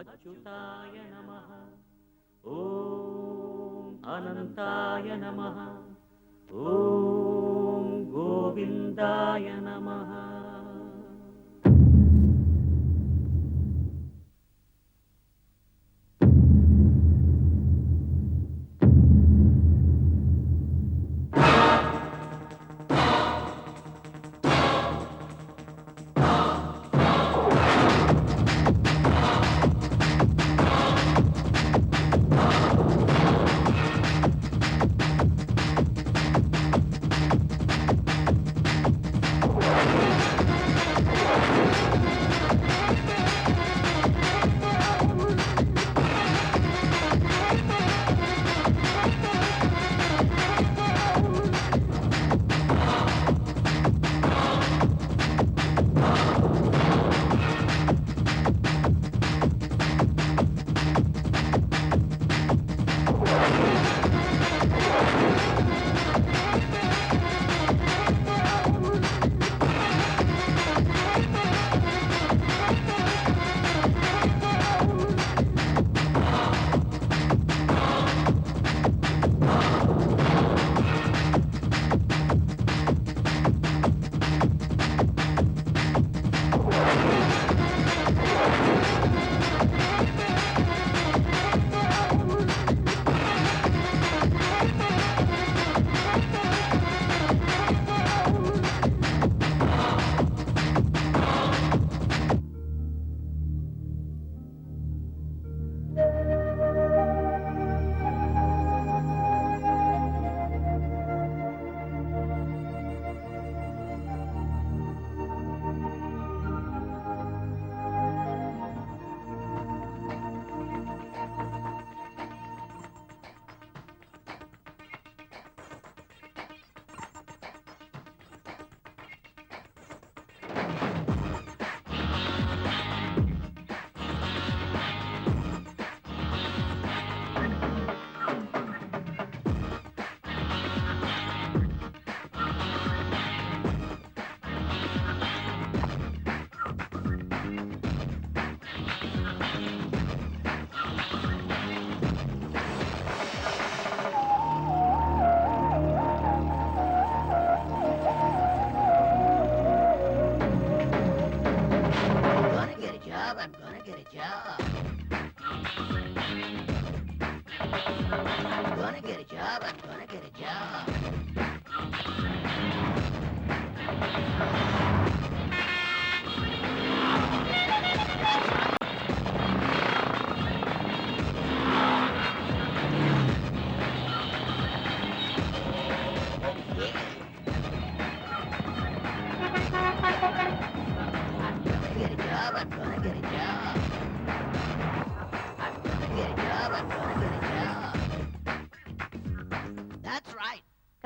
अच्युताय नमः। ॐ अनन्ताय नमः। ॐ गोविन्दाय नमः।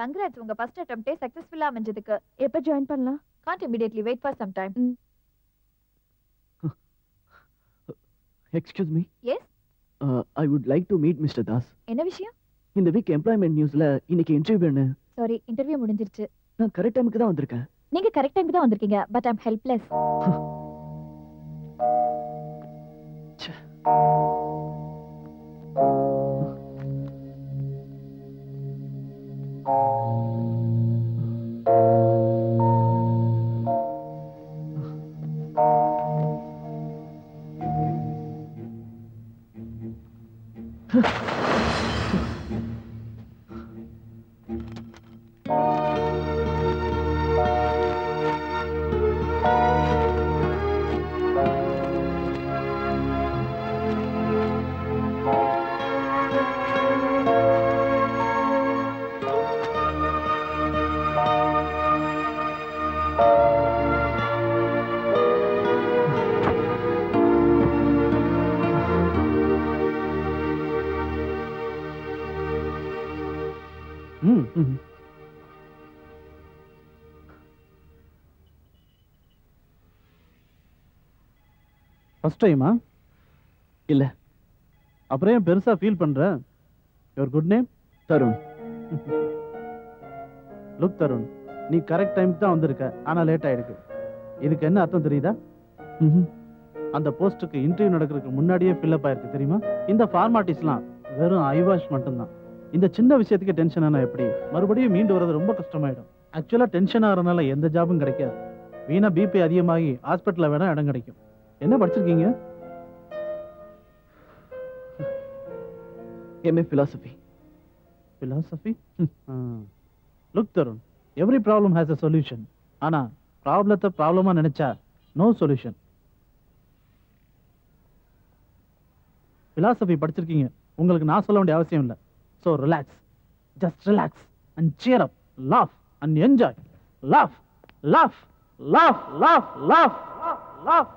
Congrats, உங்க first attempt successful அமைஞ்சதுக்கு. எப்ப ஜாயின் பண்ணலாம்? Can't immediately, wait for some time. Excuse me. Yes? I would like to meet Mr. Das. என்ன விஷயம்? இந்த வீக் எம்ப்ளாய்மென்ட் நியூஸ்ல இன்னைக்கு இன்டர்வியூ வேணும். சாரி, இன்டர்வியூ முடிஞ்சிருச்சு. நான் கரெக்ட் டைமுக்கு தான் வந்திருக்கேன். நீங்க கரெக்ட் டைமுக்கு தான் வந்திருக்கீங்க, but I am helpless. First டைமா? இல்ல. அப்புறம் ஏன் பெருசா ஃபீல் பண்ற? Your good name? Tarun. Look Tarun, நீ கரெக்ட் டைமுக்கு தான் வந்திருக்க, ஆனா லேட் ஆயிருக்கு. இதுக்கு என்ன அர்த்தம் தெரியுதா? அந்த போஸ்ட்டுக்கு இன்டர்வியூ நடக்கிறதுக்கு முன்னாடியே ஃபில்அப் ஆயிருக்கு தெரியுமா? இந்த ஃபார்மாலிட்டிஸ்லாம் வெறும் ஐவாஷ் மட்டும்தான். இந்த சின்ன விஷயத்துக்கு டென்ஷன் ஆனா எப்படி மறுபடியும் மீண்டு வர்றது ரொம்ப கஷ்டமாயிடும். ஆக்சுவலா டென்ஷன் ஆகிறதுனால எந்த ஜாபும் கிடைக்காது. வீணா பிபி அதிகமாகி ஹாஸ்பிட்டல்ல வேணா இடம் கிடைக்கும். என்ன படிச்சிருக்கீங்க? MA philosophy. Philosophy? Look Tarun, every problem has a solution. ஆனா ப்ராப்ளத்தை ப்ராப்ளமா நினைச்சா நோ சொல்யூஷன். philosophy படிச்சிருக்கீங்க, உங்களுக்கு நான் சொல்ல வேண்டிய அவசியம் இல்லை. So relax, just relax and shear up, laugh and enjoy. Laugh laugh laugh laugh laugh laugh laugh.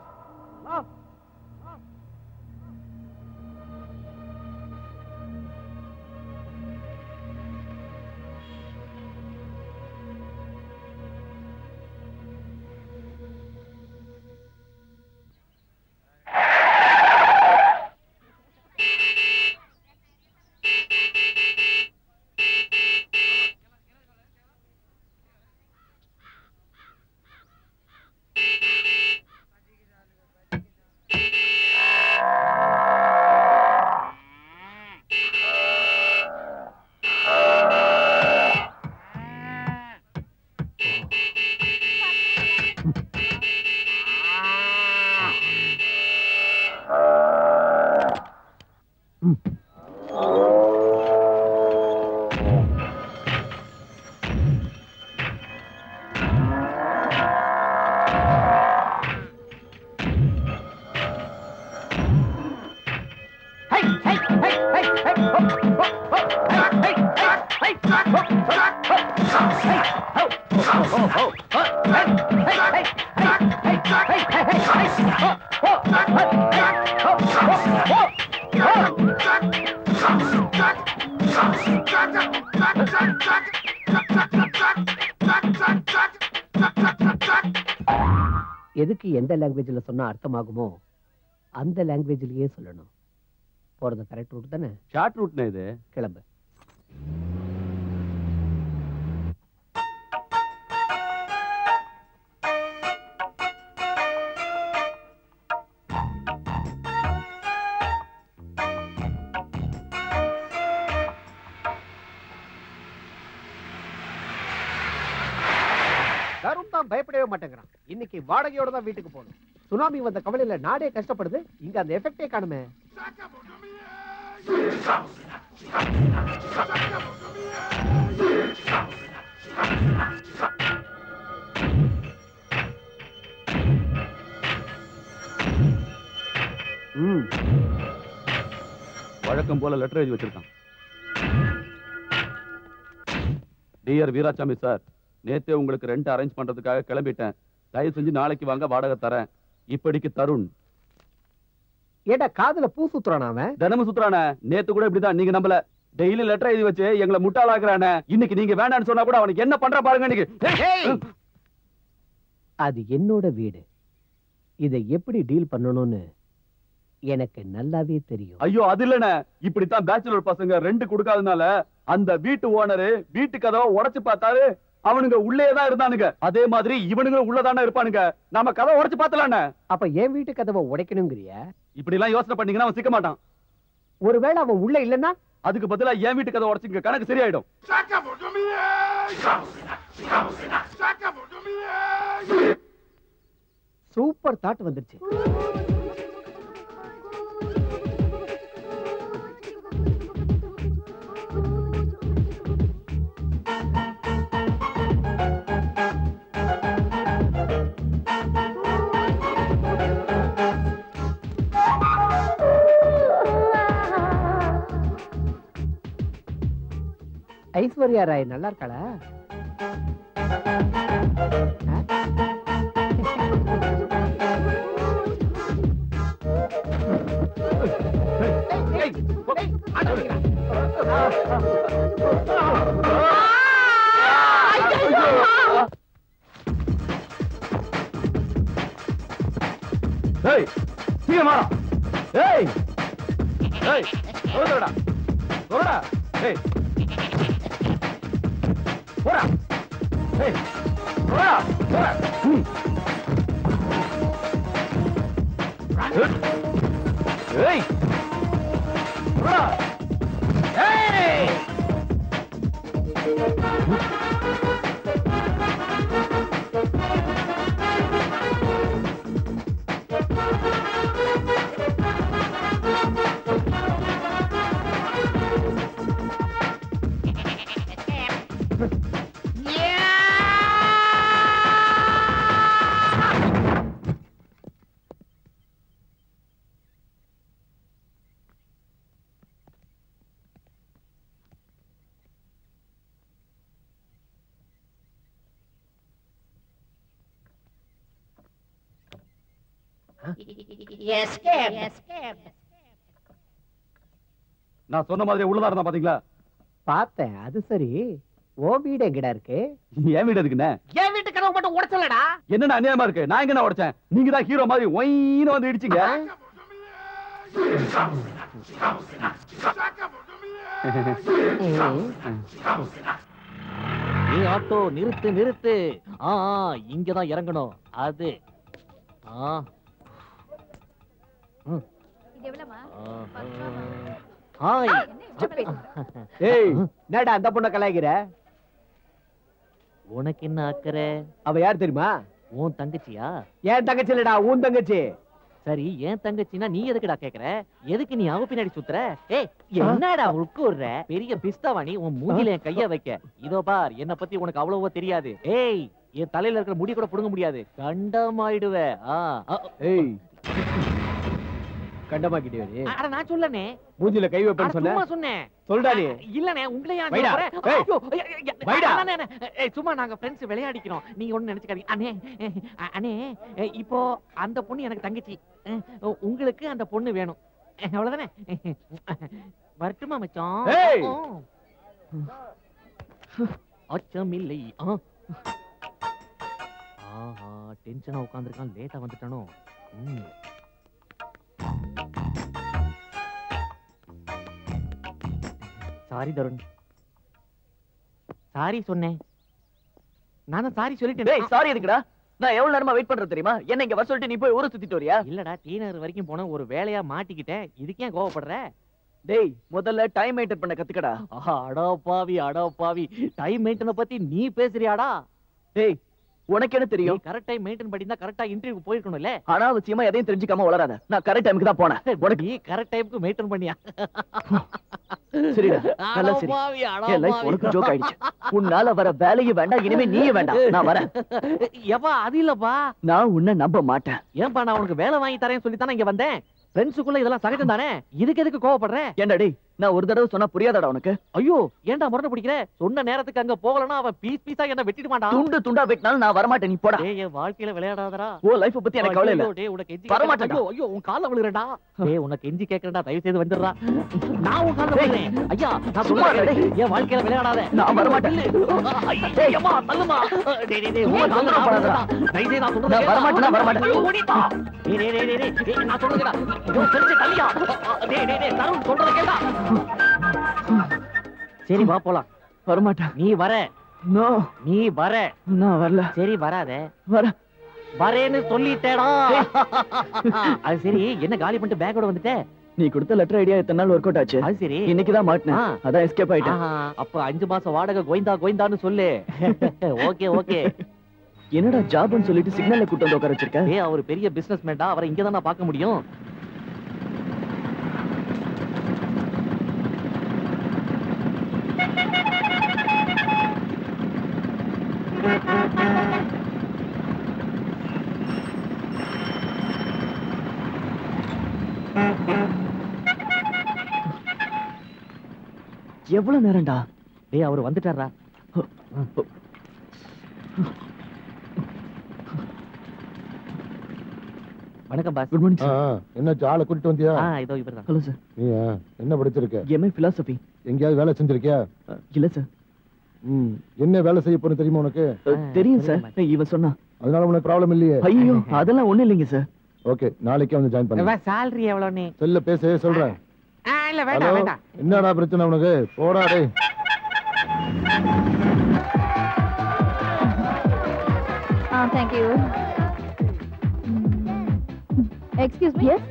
எதுக்கு எந்த லாங்குவேஜ்ல சொன்னா அர்த்தமாகுமோ அந்த லாங்குவேஜ்லயே சொல்லணும். போறது கரெக்ட் ரூட் தானே? ஷார்ட் ரூட்னா இது. கிளம்பு. தருண் தான் பயப்படவே மாட்டேங்கிறான். இன்னைக்கு வாடகையோட தான் வீட்டுக்கு போகணும். சுனாமி வந்த கவலையில நாடே கஷ்டப்படுது. இங்க அந்த எஃபெக்டே காணுமே. வழக்கம் போல லெட்டர் எழுதி வச்சிருக்கான். டியர் வீராசாமி சார், நேத்தே உங்களுக்கு ரெண்ட் அரேஞ்ச் பண்றதுக்காக கிளம்பிட்டேன். தயவு செஞ்சு நாளைக்கு வாங்க, வாடகை தரேன். இப்படிக்கு தருண். ஏடா காதுல பூ சுத்துறானா அவன்? தினமும் சுத்துறானே. நேத்து கூட இப்படிதான், நீங்க நம்பல. டெய்லி லெட்டர் எழுதி வச்சு எங்களை முட்டாளாக்குறானே. இன்னைக்கு நீங்க வேண்டான்னு சொன்னா கூட அவனுக்கு என்ன பண்ற பாருங்க. இன்னைக்கு அது என்னோட வீடு. இதை எப்படி டீல் பண்ணணும்னு எனக்கு நல்லாவே தெரியும். ஐயோ அது இல்லனே, இப்படித்தான் பேச்சுலர் பசங்க ரெண்ட் கொடுக்காதனால அந்த வீட்டு ஓனரு வீட்டு கதவை உடைச்சு பார்த்தாரு. அவனுங்க உள்ளே தான் இருந்தானுங்க. அதே மாதிரி இவனுங்க உள்ளதானே இருப்பானுங்க. நாம கதவை உடைச்சு பார்த்தலானே. அப்ப என் வீட்டு கதவை உடைக்கணுங்கிறியா? இப்படி எல்லாம் யோசனை பண்ணீங்கன்னா அவன் சிக்க மாட்டான். ஒருவேளை அவன் உள்ள இல்லன்னா அதுக்கு பதிலா என் வீட்டு கதவை உடைச்சுங்க, கணக்கு சரியாயிடும். சூப்பர் தாட் வந்துருச்சு. ஐஸ்வர்யா ராய் நல்லா இருக்காளா? ஏய் புறா. ஏய் நான் சொன்ன மாதிரி உள்ளதா இருந்தா பாத்தீங்களா? பார்த்தேன். அது சரி, ஓ வீடு எங்கடா இருக்கு? என் வீடு எதுக்குண்ணே? என் வீட்டு கதவு மட்டும் உடைச்சலடா. என்னென்ன அநியாயமா இருக்கு? நான் எங்க உடைச்சேன்? நீங்க தான் ஹீரோ மாதிரி ஒயின்னு வந்து இடிச்சீங்க. ஏ ஆட்டோ நிறுத்து நிறுத்து. இங்கதான் இறங்கணும். அது இது எவ்வளவுமா? ஹாய். என்ன இப்படி பேசுற? ஏய், என்னடா அந்த பொண்ணை கலாய்க்கிற? உனக்கு என்ன அக்கறை? அவ யார் தெரியுமா? உன் தங்கச்சியா? என் தங்கச்சி இல்லடா, உன் தங்கச்சி. சரி, ஏன் தங்கச்சினா நீ எதுக்குடா கேக்குற? எதுக்கு நீ அவ பின்னாடி சுத்துற? ஏய், என்னடா உட்கூர்ற? பெரிய பிஸ்தாவா நீ? உன் மூஞ்சில என் கைய வைக்க. இதோ பார், என்ன பத்தி உனக்கு அவ்வளவோ தெரியாது. ஏய், என் தலையில இருக்கிற முடி கூட புடுங்க முடியாது. கண்டமாயிடுவ. ஏய், கண்டமாக்கிட்டே நீ. அட நான் சொல்லனே. மூஞ்சில கை வைப்பேன்னு சொன்ன. சும்மா சொன்னேன். சொல்டா நீ. இல்லனே, உங்களே நான் வைடா. சொல்றேன். ஏய், ஐயோ, வைடா. அண்ணே, ஏய், சும்மா நாங்க ஃப்ரெண்ட்ஸ் விளையாடிக்கிறோம். நீங்க ஒண்ணு நினைச்சுக்காதீங்க. அண்ணே, இப்போ அந்த பொண்ணு எனக்கு தங்கச்சி. உங்களுக்கு அந்த பொண்ணு வேணும். அவ்வளவுதானே? வரட்டுமா மச்சான்? ஏய். அச்சமில்லை. ஆஹா, டென்ஷனா உட்கார்ந்திருக்கான். லேட்டா வந்துட்டானோ? சாரி தருண். சாரி சொன்னேன். நானும் சாரி சொல்லிட்டேன். சாரி எதுக்குடா? நான் எவ்வளவு நேரமா வெயிட் பண்றது தெரியுமா? என்ன இங்க வர சொல்லிட்டு நீ போய் ஊரை சுத்திட்டு வரியா? இல்லடா, டி நகர் வரைக்கும் போன ஒரு வேலையா மாட்டிக்கிட்டேன். இதுக்கே கோவப்படுற? டேய், முதல்ல டைம் மெயின்டைன் பண்ண கத்துக்கடா. அடா பாவி. டைம் மெயின்டென பத்தி நீ பேசுறியாடா? டேய், உனக்கு என்ன தெரியும்? கரெக்ட் டைம் மெயின்டைன் பண்ணிருந்தா கரெக்டா இன்டர்வியூக்கு போயிருக்கணும்ல. அனாவசியமா எதையும் தெரிஞ்சுக்காம வளராத. நான் கரெக்ட் டைமுக்கு தான் போனேன். உனக்கு நீ கரெக்ட் டைம்க்கு மெயின்டைன் பண்ணியா? சரிடா, நல்லா சரி. என் லைஃப் உனக்கு ஜோக் ஆயிடுச்சு. உன்னால வர வேலையும் வேண்டாம், இனிமே நீயும் வேண்டாம். நான் வரேன். எப்பா அது இல்லப்பா. நான் உன்னை நம்ப மாட்டேன். ஏன்பா, நான் உனக்கு வேலை வாங்கி தரேன்னு சொல்லி தானே இங்க வந்தேன். ஃப்ரெண்ட்ஸுக்குள்ள இதெல்லாம் சகஜம் தானே. இதுக்கு எதுக்கு கோவப்படுற? ஏன்டா டேய், நான் ஒரு தடவை சொன்னா புரியாதடா உனக்கு? ஐயோ, ஏன்டா முரணை பிடிக்கிற? சொன்ன நேரத்துக்கு அங்க போகலனா அவன் பீஸ் பீஸா என்ன வெட்டிட மாட்டான். துண்டு துண்டா வெட்டினாலும் நான் வரமாட்டேன். நீ போடா. டேய், என் வாழ்க்கையில விளையாடாதடா. ஓ லைஃப் பத்தி எனக்கு கவலை இல்ல. டேய், உனக்கு எஞ்சி வரமாட்டேன்டா. ஐயோ, உன் கால்ல விழுறடா. டேய், உனக்கு எஞ்சி கேக்குறடா, தயவு செய்து வந்துடுறா. நான் உன் கால்ல விழுறேன். ஐயா, நான் சும்மா சும்மா டேய். என் வாழ்க்கையில விளையாடாத. நான் வரமாட்டேன். ஐயோ, அம்மா, தள்ளுமா. டேய், உன் கால்ல தொந்தரவு பண்ணாதடா. தயவு செய்து நான் சொல்றத நான் வரமாட்டேன், நான் வரமாட்டேன். ஐயோ, ஓடிப்பா. டேய், நான் சொல்றதுடா. ஐயோ, தெரிஞ்சு தள்ளியா. டேய், தருண் சொல்றத கேளா. சரி, வா போலாம். வரமாட்டேன். நீ வர. நோ, நீ வர. நான் வரல. சரி, வராத. வர. வரேன்னு சொல்லிட்டேடா. அது சரி, என்ன காலி பண்ணிட்டு பேக்கோட வந்துட்ட? நீ கொடுத்த லெட்டர் ஐடியா இத்தனை நாள் ஒர்க் அவுட் ஆச்சு. அது சரி. இன்னைக்கு தான் மாட்டினேன். ஆ. அதான் எஸ்கேப் ஆயிட்டேன். ஆஹா, அப்ப 5 மாசம் வாடகை கோயிந்தான்னு சொல்லு. ஓகே. என்னடா ஜாப்னு சொல்லிட்டு சிக்னல்ல கூட்டு வந்து உட்கார வச்சிருக்க? ஏய், அவர் பெரிய பிசினஸ் மேன்டா. அவரை இங்க தான் நான் பார்க்க முடியும். எவ்வளவு நேரம்டா? டேய், அவர் வந்துட்டாரா? வணக்கம் பாஸ். Good morning sir. என்னாச்சு, ஆளை கூட்டிட்டு வந்தியா? இதோ இவர்தான். Hello sir. நீயா என்ன படிச்சிருக்க? MA philosophy. எங்கேயாவது வேலை செஞ்சிருக்கியா? இல்ல சார். என்ன வேலை செய்ய போறேன்னு தெரியுமா உனக்கு? தெரியும் தெரியும் சார். இவன் சொன்னா. அதனால உனக்கு ப்ராப்ளம் இல்லையே? ஐயோ, அதெல்லாம் ஒண்ணு இல்லைங்க சார். ஓகே, நாளைக்கே வந்து ஜாயின் பண்ணு. salary எவ்வளவுனே? செல்ல பேச சொல்றேன். இல்ல, ஹலோ, வேண்டாம். என்னடா பிரச்சனை உனக்கு? போடா டேய். Thank you. Excuse me yes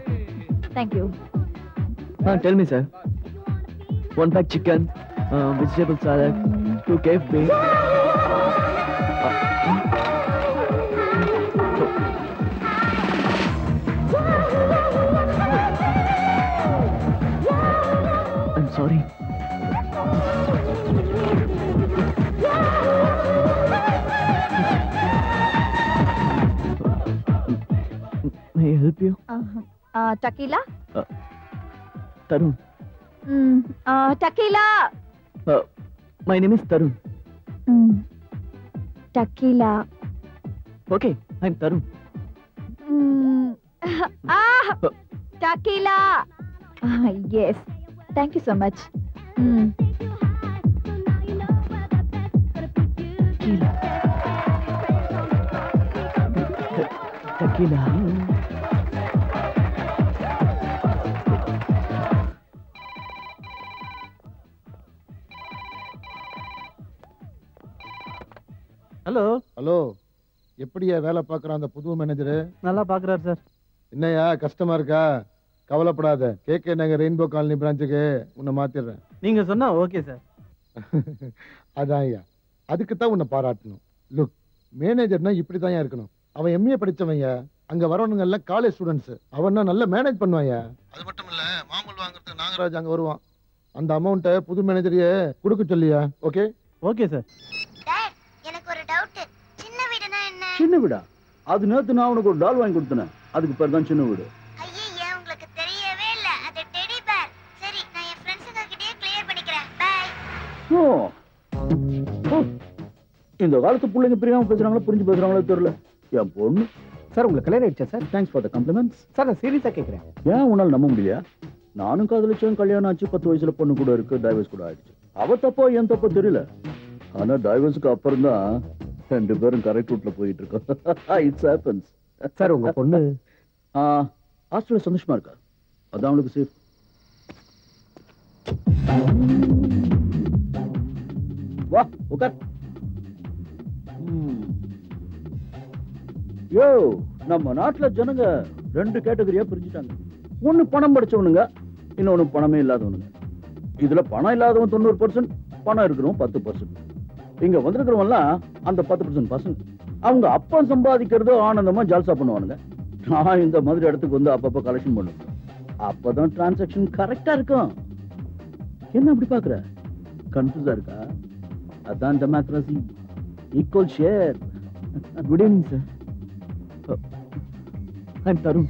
thank you Tell me, sir. 1 pack chicken, vegetable salad, 2 KFC. I'm sorry. May I help you? Tequila Tarun. Tequila My name is Tarun. Tequila Okay, I'm Tarun. Tequila yes thank you so much Tequila. Hello hello எப்படியா வேலை பார்க்குற அந்த புது manager? நல்லா பாக்குறாரு sir. என்னையா கஷ்டமா இருக்கா? கவலைப்படாத, கேட்க நாங்கள் ரெயின்போ காலனி பிரான்ச்சுக்கு உன்னை மாத்திடுறேன். நீங்க சொன்னா ஓகே சார். அதான் ஐயா, அதுக்கு தான் உன்னை பாராட்டணும். லுக், மேனேஜர்னா இப்படி தான் இருக்கணும். அவன் எம்ஏ படிச்சவங்க, அங்க வரவனுங்க எல்லாம் காலேஜ் ஸ்டூடெண்ட்ஸ். அவன் நல்லா மேனேஜ் பண்ணுவாங்க. அது மட்டும் இல்ல, மாமூல் வாங்குறதுக்கு நாகராஜ் அங்க வருவான். அந்த அமௌண்ட்டை புது மேனேஜரையே கொடுக்க சொல்லியா? Okay okay sir. எனக்கு ஒரு டவுட். சின்ன வீடுனா என்ன? சின்ன வீடா? அது நேத்து நான் உனக்கு ஒரு டால் வாங்கி கொடுத்தேன், அதுக்கு பேர் தான் சின்ன வீடு. ஐயே, உங்களுக்கு தெரியவே இல்ல. அது டெடி பேர். சரி, நான் என் ஃப்ரெண்ட்ஸுங்க கிட்டயே கிளியர் பண்ணிக்கிறேன். பை. ஓ, இந்த காலத்து பிள்ளைங்க பிரியாம பேசுறாங்களோ புரிஞ்சு பேசுறாங்களோ தெரியல. என் பொண்ணு சார் உங்களுக்கு கல்யாணம் ஆயிடுச்சா sir? Thanks for the compliments. Sir நான் சீரியஸா கேட்கிறேன். ஏன் உன்னால நம்ப முடியலையா? நானும் காதலிச்சேன், கல்யாணம் ஆச்சு, 10 வயசுல பொண்ணு கூட இருக்கு, டைவர்ஸ் கூட ஆயிடுச்சு. அவ தப்போ என் தப்போ தெரியல. ஆனா டைவர்ஸுக்கு அப்புறம் தான் 2 பேரும் கரெக்ட் ரூட்ல போயிட்டு இருக்கோம். It's happens. சார் உங்க பொண்ணு ஹாஸ்டல்ல சந்தோஷமா இருக்கா? அதான் அவளுக்கு சேஃப். வா உட்கார். யோ, நம்ம நாட்டுல ஜனங்க 2 கேட்டகரியா பிரிஞ்சுட்டாங்க. ஒண்ணு பணம் படிச்சவனுங்க, இன்னொன்னு பணமே இல்லாதவனுங்க. இதுல பணம் இல்லாதவன் 90%, பணம் இருக்கிறவன் 10%. இங்க வந்திருக்கிறவன்லாம் அந்த 10% பசங்க. அவங்க அப்பா சம்பாதிக்கிறதோ ஆனந்தமா ஜால்சா பண்ணுவானுங்க. நான் இந்த மாதிரி இடத்துக்கு வந்து அப்பப்ப கலெக்ஷன் பண்ணுவேன். அப்பதான் டிரான்சாக்ஷன் கரெக்டா இருக்கும். என்ன அப்படி பாக்குற? கன்ஃபியூஸா இருக்கா? அதான் democracy, equal share. Good evening sir. I'm Tarun.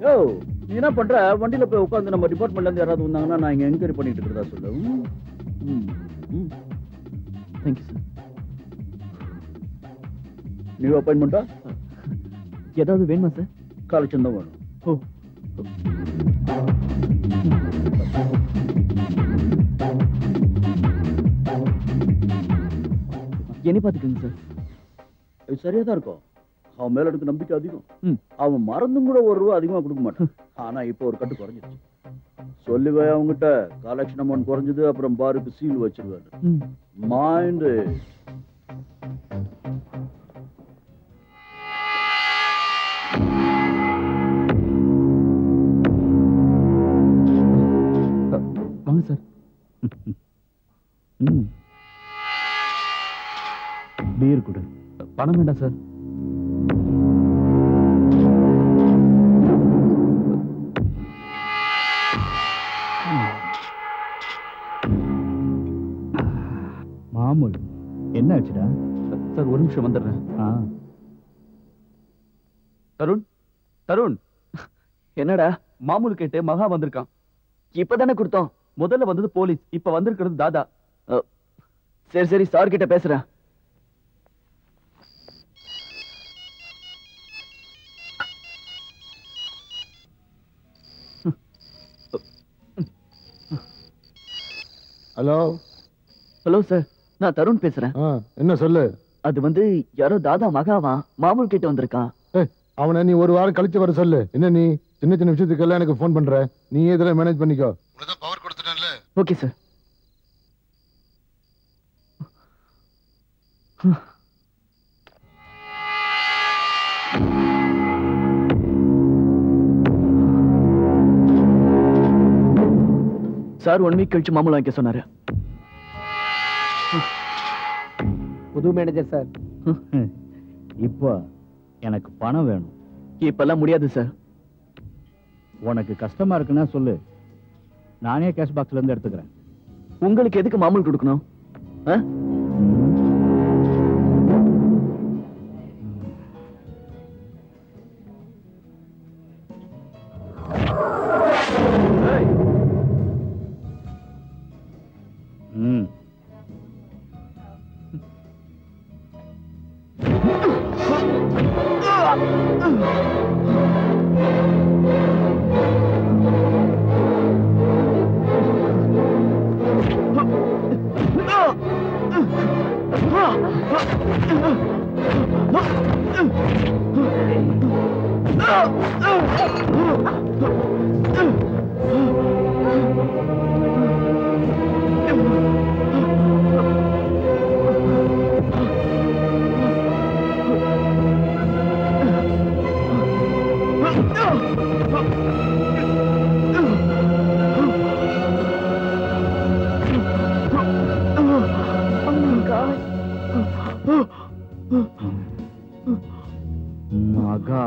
யோ, நீ என்ன பண்ற? வண்டியில போய் உட்காந்து நம்ம டிபார்ட்மெண்ட்ல இருந்து யாராவது வந்தாங்கன்னா நான் இங்க என்கொயரி பண்ணிட்டு இருக்கிறதா சொல்லு. Thank you, sir. நியூ அப்பாயின்மெண்டா? ஏதாவது வேணுமா சார்? கலெக்ஷன் தான் வேணும். ஓ, என்ன பாத்துக்கங்க சார். இது சரியா தான் இருக்கும். அவன் மேல எனக்கு நம்பிக்கை அதிகம். அவன் மறந்தும் கூட 1 ரூபா அதிகமா கொடுக்க மாட்டான். ஆனா இப்போ ஒரு கட்டு குறைஞ்சிருச்சு. சொல்லுவே அவங்ககிட்ட கலெக்ஷன் அமௌண்ட் குறைஞ்சது, அப்புறம் பாருக்கு சீல் வச்சிருவாரு. மைண்ட். வாங்க சார். பீர் கொடு. பணம் வேண்டாம் சார். மாமூல். என்ன ஆச்சுடா? சார் ஒரு நிமிஷம் வந்துடுறேன். தருண், தருண், என்னடா? மாமூல் கேட்டு மகா வந்திருக்கான். இப்பதானே கொடுத்தோம். முதல்ல வந்தது போலீஸ், இப்ப வந்திருக்கிறது தாதா. சரி சரி, சார் கிட்ட பேசுறேன். ஹலோ ஹலோ சார், நான் தருண் பேசுறேன். என்ன சொல்லு? அது வந்து யாரோ தாதா மகாவா மாமூல் கிட்ட வந்திருக்கான். அவனை நீ 1 வாரம் கழிச்சு வர சொல்லு. என்ன நீ சின்ன சின்ன விஷயத்துக்கெல்லாம் எனக்கு ஃபோன் பண்ற? நீ இதெல்லாம் மேனேஜ் பண்ணிக்கோ. உனதான் பவர் கொடுத்துட்டேன்ல. Okay sir. சார் 1 வீக் கழிச்சு மாமூலம் வைக்க சொன்னாரு. புது மேனேஜர் சார். இப்போ எனக்கு பணம் வேணும். இப்பெல்லாம் முடியாது சார். உனக்கு கஷ்டமா இருக்குன்னா சொல்லு, நானே கேஷ் பாக்ஸ்ல இருந்து எடுத்துக்கிறேன். உங்களுக்கு எதுக்கு மாமூல் கொடுக்கணும்? மகா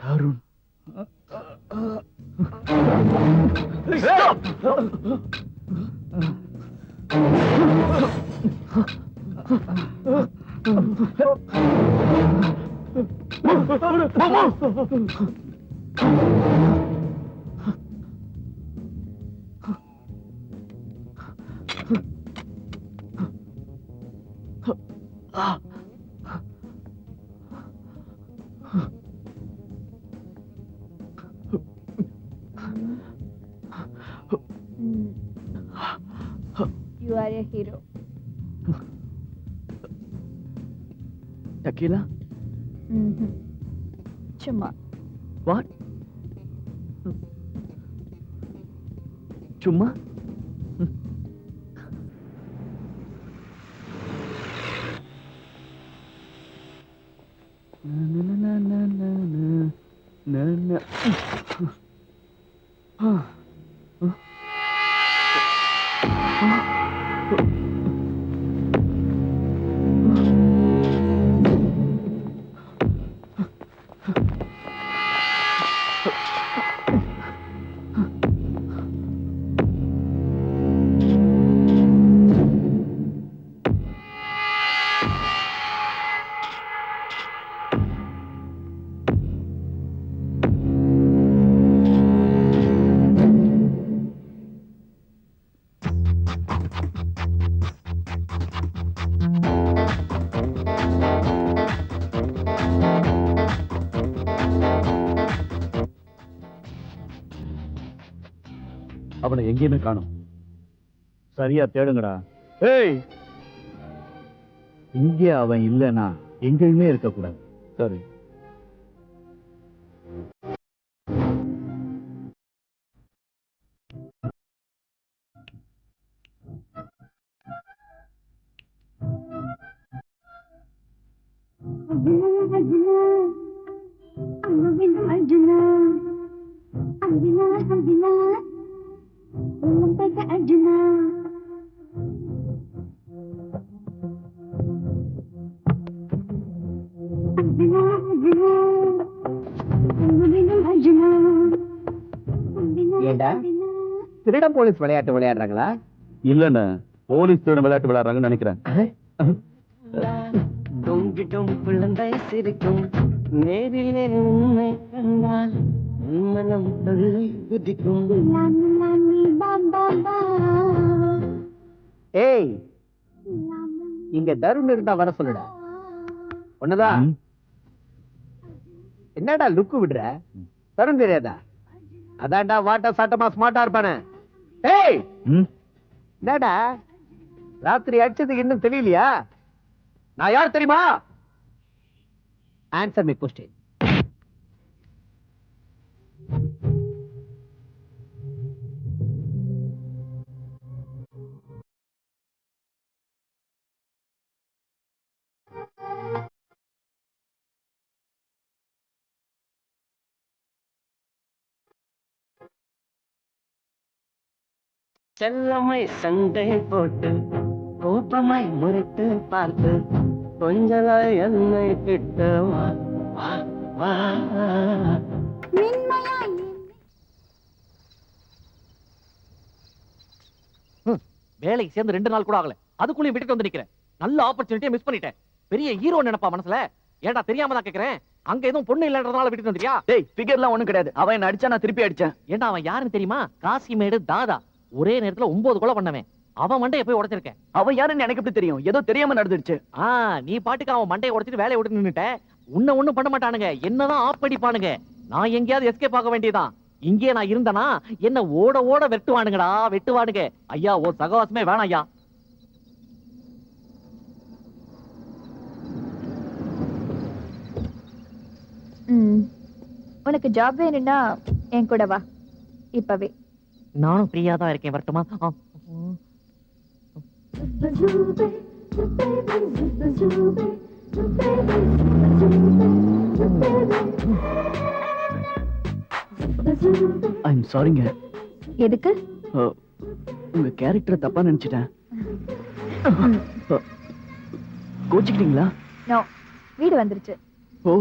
Tarun, You are a hero. Tequila? சும்மா. What? சும்மா? அவனை எங்கேயுமே காணோம். சரியா தேடுங்கடா. ஏய், இங்கே அவன் இல்லைன்னா எங்கேயுமே இருக்கக்கூடாது. சரி. ஏண்டா திருடம் போலீஸ் விளையாட்டு விளையாடுறாங்களா? இல்லண்ண, போலீஸ் திருடன் விளையாட்டு விளையாடுறாங்கன்னு நினைக்கிறேன். தொங்கிட்டும் குழந்தை சிரிக்கும் நேரிலே உண்மை கண்டால் மனம் குதிக்கும். ஏய் இங்க தருண் இருந்தா வர சொல்லுடா. ஒண்ணுதான். என்னடா லுக்கு விடுற? தருண் தெரியாதா? அதான்டா வாட்டா சாட்டமா ஸ்மார்ட்டா இருப்பானே. ஏய் என்னடா ராத்திரி அடிச்சதுக்கு இன்னும் தெரியலையா? நான் யார் தெரியுமா? Answer me question. செல்லமை சண்டை போட்டு கோபமாய் முறைத்து பார்த்து கொஞ்சலாய் என்னை கிட்ட வா, வா, வா. வேலைக்கு சேர்ந்து 2 நாள் கூட ஆகல, அதுக்குள்ளேயும் விட்டுட்டு வந்து நிக்கிறேன். நல்ல ஆப்பர்ச்சுனிட்டியை மிஸ் பண்ணிட்டேன். பெரிய ஹீரோ நினைப்பா மனசுல. ஏடா தெரியாம தான் கேக்குறேன். அங்க எதுவும் பொண்ணு இல்லன்றதால விட்டுட்டு வந்துறியா? டேய் ஃபிகர்லாம் ஒண்ணும் கிடையாது. அவன் என்ன அடிச்சா நான் திருப்பி அடிச்சேன். ஏண்டா அவன் யாருன்னு தெரியுமா? காசிமேடு தாதா. ஒரே நேரத்துல 9 கொலை பண்ணவன். அவன் மண்டையை போய் உடைச்சிருக்கேன். அவன் யாருன்னு எனக்கு எப்படி தெரியும்? ஏதோ தெரியாம நடந்துடுச்சு. நீ பாட்டுக்கு அவன் மண்டையை உடைச்சிட்டு வேலையை விட்டு நின்னுட்ட. உன்னை ஒண்ணும் பண்ண மாட்டானுங்க, என்னதான் ஆப் அடிப்பானுங்க. நான் எங்கேயாவது எஸ்கேப் ஆக வேண்டியதான். இங்கே நான் இருந்தனா என்ன ஓட ஓட வெட்டுவானுங்கடா, வெட்டுவானுங்க. ஐயா ஓ சகவாசமே வேணாம் ஐயா. உனக்கு ஜாப் வேணும்னா என் கூட வா இப்பவே. நானும் ஃப்ரீயா தான் இருக்கேன், வரட்டுமா? ஐம் சாரிங்க. எதுக்கு? உங்க கேரக்டரை தப்பா நினைச்சிட்டேன். கோச்சிக்கிட்டீங்களா? நோ, வீடு வந்துருச்சு. ஓ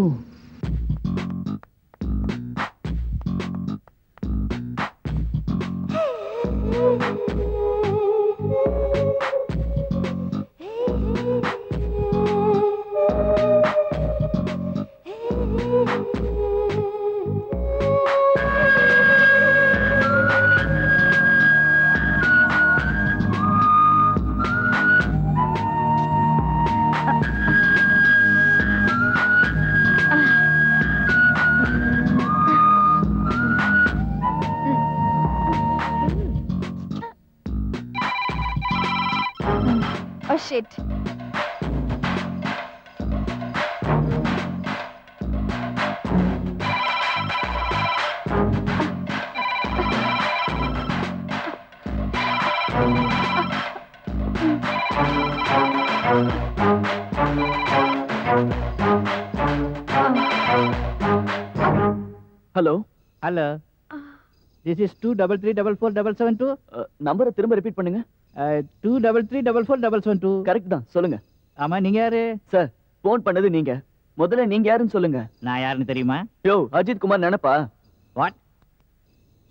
Oh shit. Hello hello, this is 233447772. நம்பரை திரும்ப ரிப்பீட் பண்ணுங்க. 233447772. கரெக்ட் தான், சொல்லுங்க. ஆமா, நீங்க யாரு? சார் போன் பண்ணது நீங்க. முதல்ல நீங்க யாருன்னு சொல்லுங்க. நான் யாருன்னு தெரியுமா? யோ அஜித் குமார் நினைப்பா? வாட்?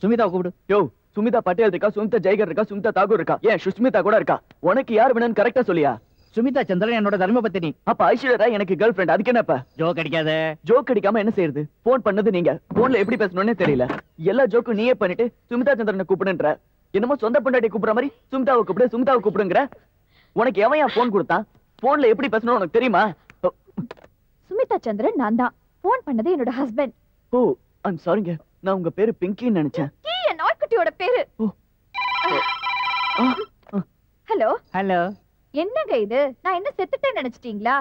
சுமிதா கூப்பிடு. யோ சுமிதா பட்டேல் இருக்கா, சுமிதா ஜெய்கர் இருக்கா, சுமிதா தாகூர் இருக்கா, ஏன் சுஷ்மிதா கூட இருக்கா. உனக்கு யார் வேணும்னு கரெக்டா சொல்லியா? சுமிதா சந்திரன் என்னோட தர்மபத்தினி. அப்ப ஐஸ்வர்யா ராய் எனக்கு கேர்ள் ஃபிரெண்ட். அதுக்கு என்னப்பா? ஜோக் அடிக்காத. ஜோக் அடிக்காம என்ன செய்யறது? போன் பண்ணது நீங்க. போன்ல எப்படி பேசணும்னே தெரியல. எல்லா ஜோக்கும் நீயே பண்ணிட்டு சுமிதா சந்திரனை கூப்பிடுன்ற. என்னமோ சொந்த பொண்டாட்டி கூப்பிடுற மாதிரி சுமிதாவை கூப்பிடு, சுமிதாவை கூப்பிடுங்கிற. உனக்கு எவன் போன் கொடுத்தான்? போன்ல எப்படி பேசணும் உனக்கு தெரியுமா? சுமிதா சந்திரன் நான் தான். போன் பண்ணது என்னோட ஹஸ்பண்ட். ஓ ஐம் சாரிங்க. நான் உங்க பேரு பிங்கின்னு நினைச்சேன். என் நாய்க்குட்டியோட பேரு. Hello hello. என்னங்க இது? நான் என்ன செத்துட்டேன்னு நினைச்சிட்டீங்களா?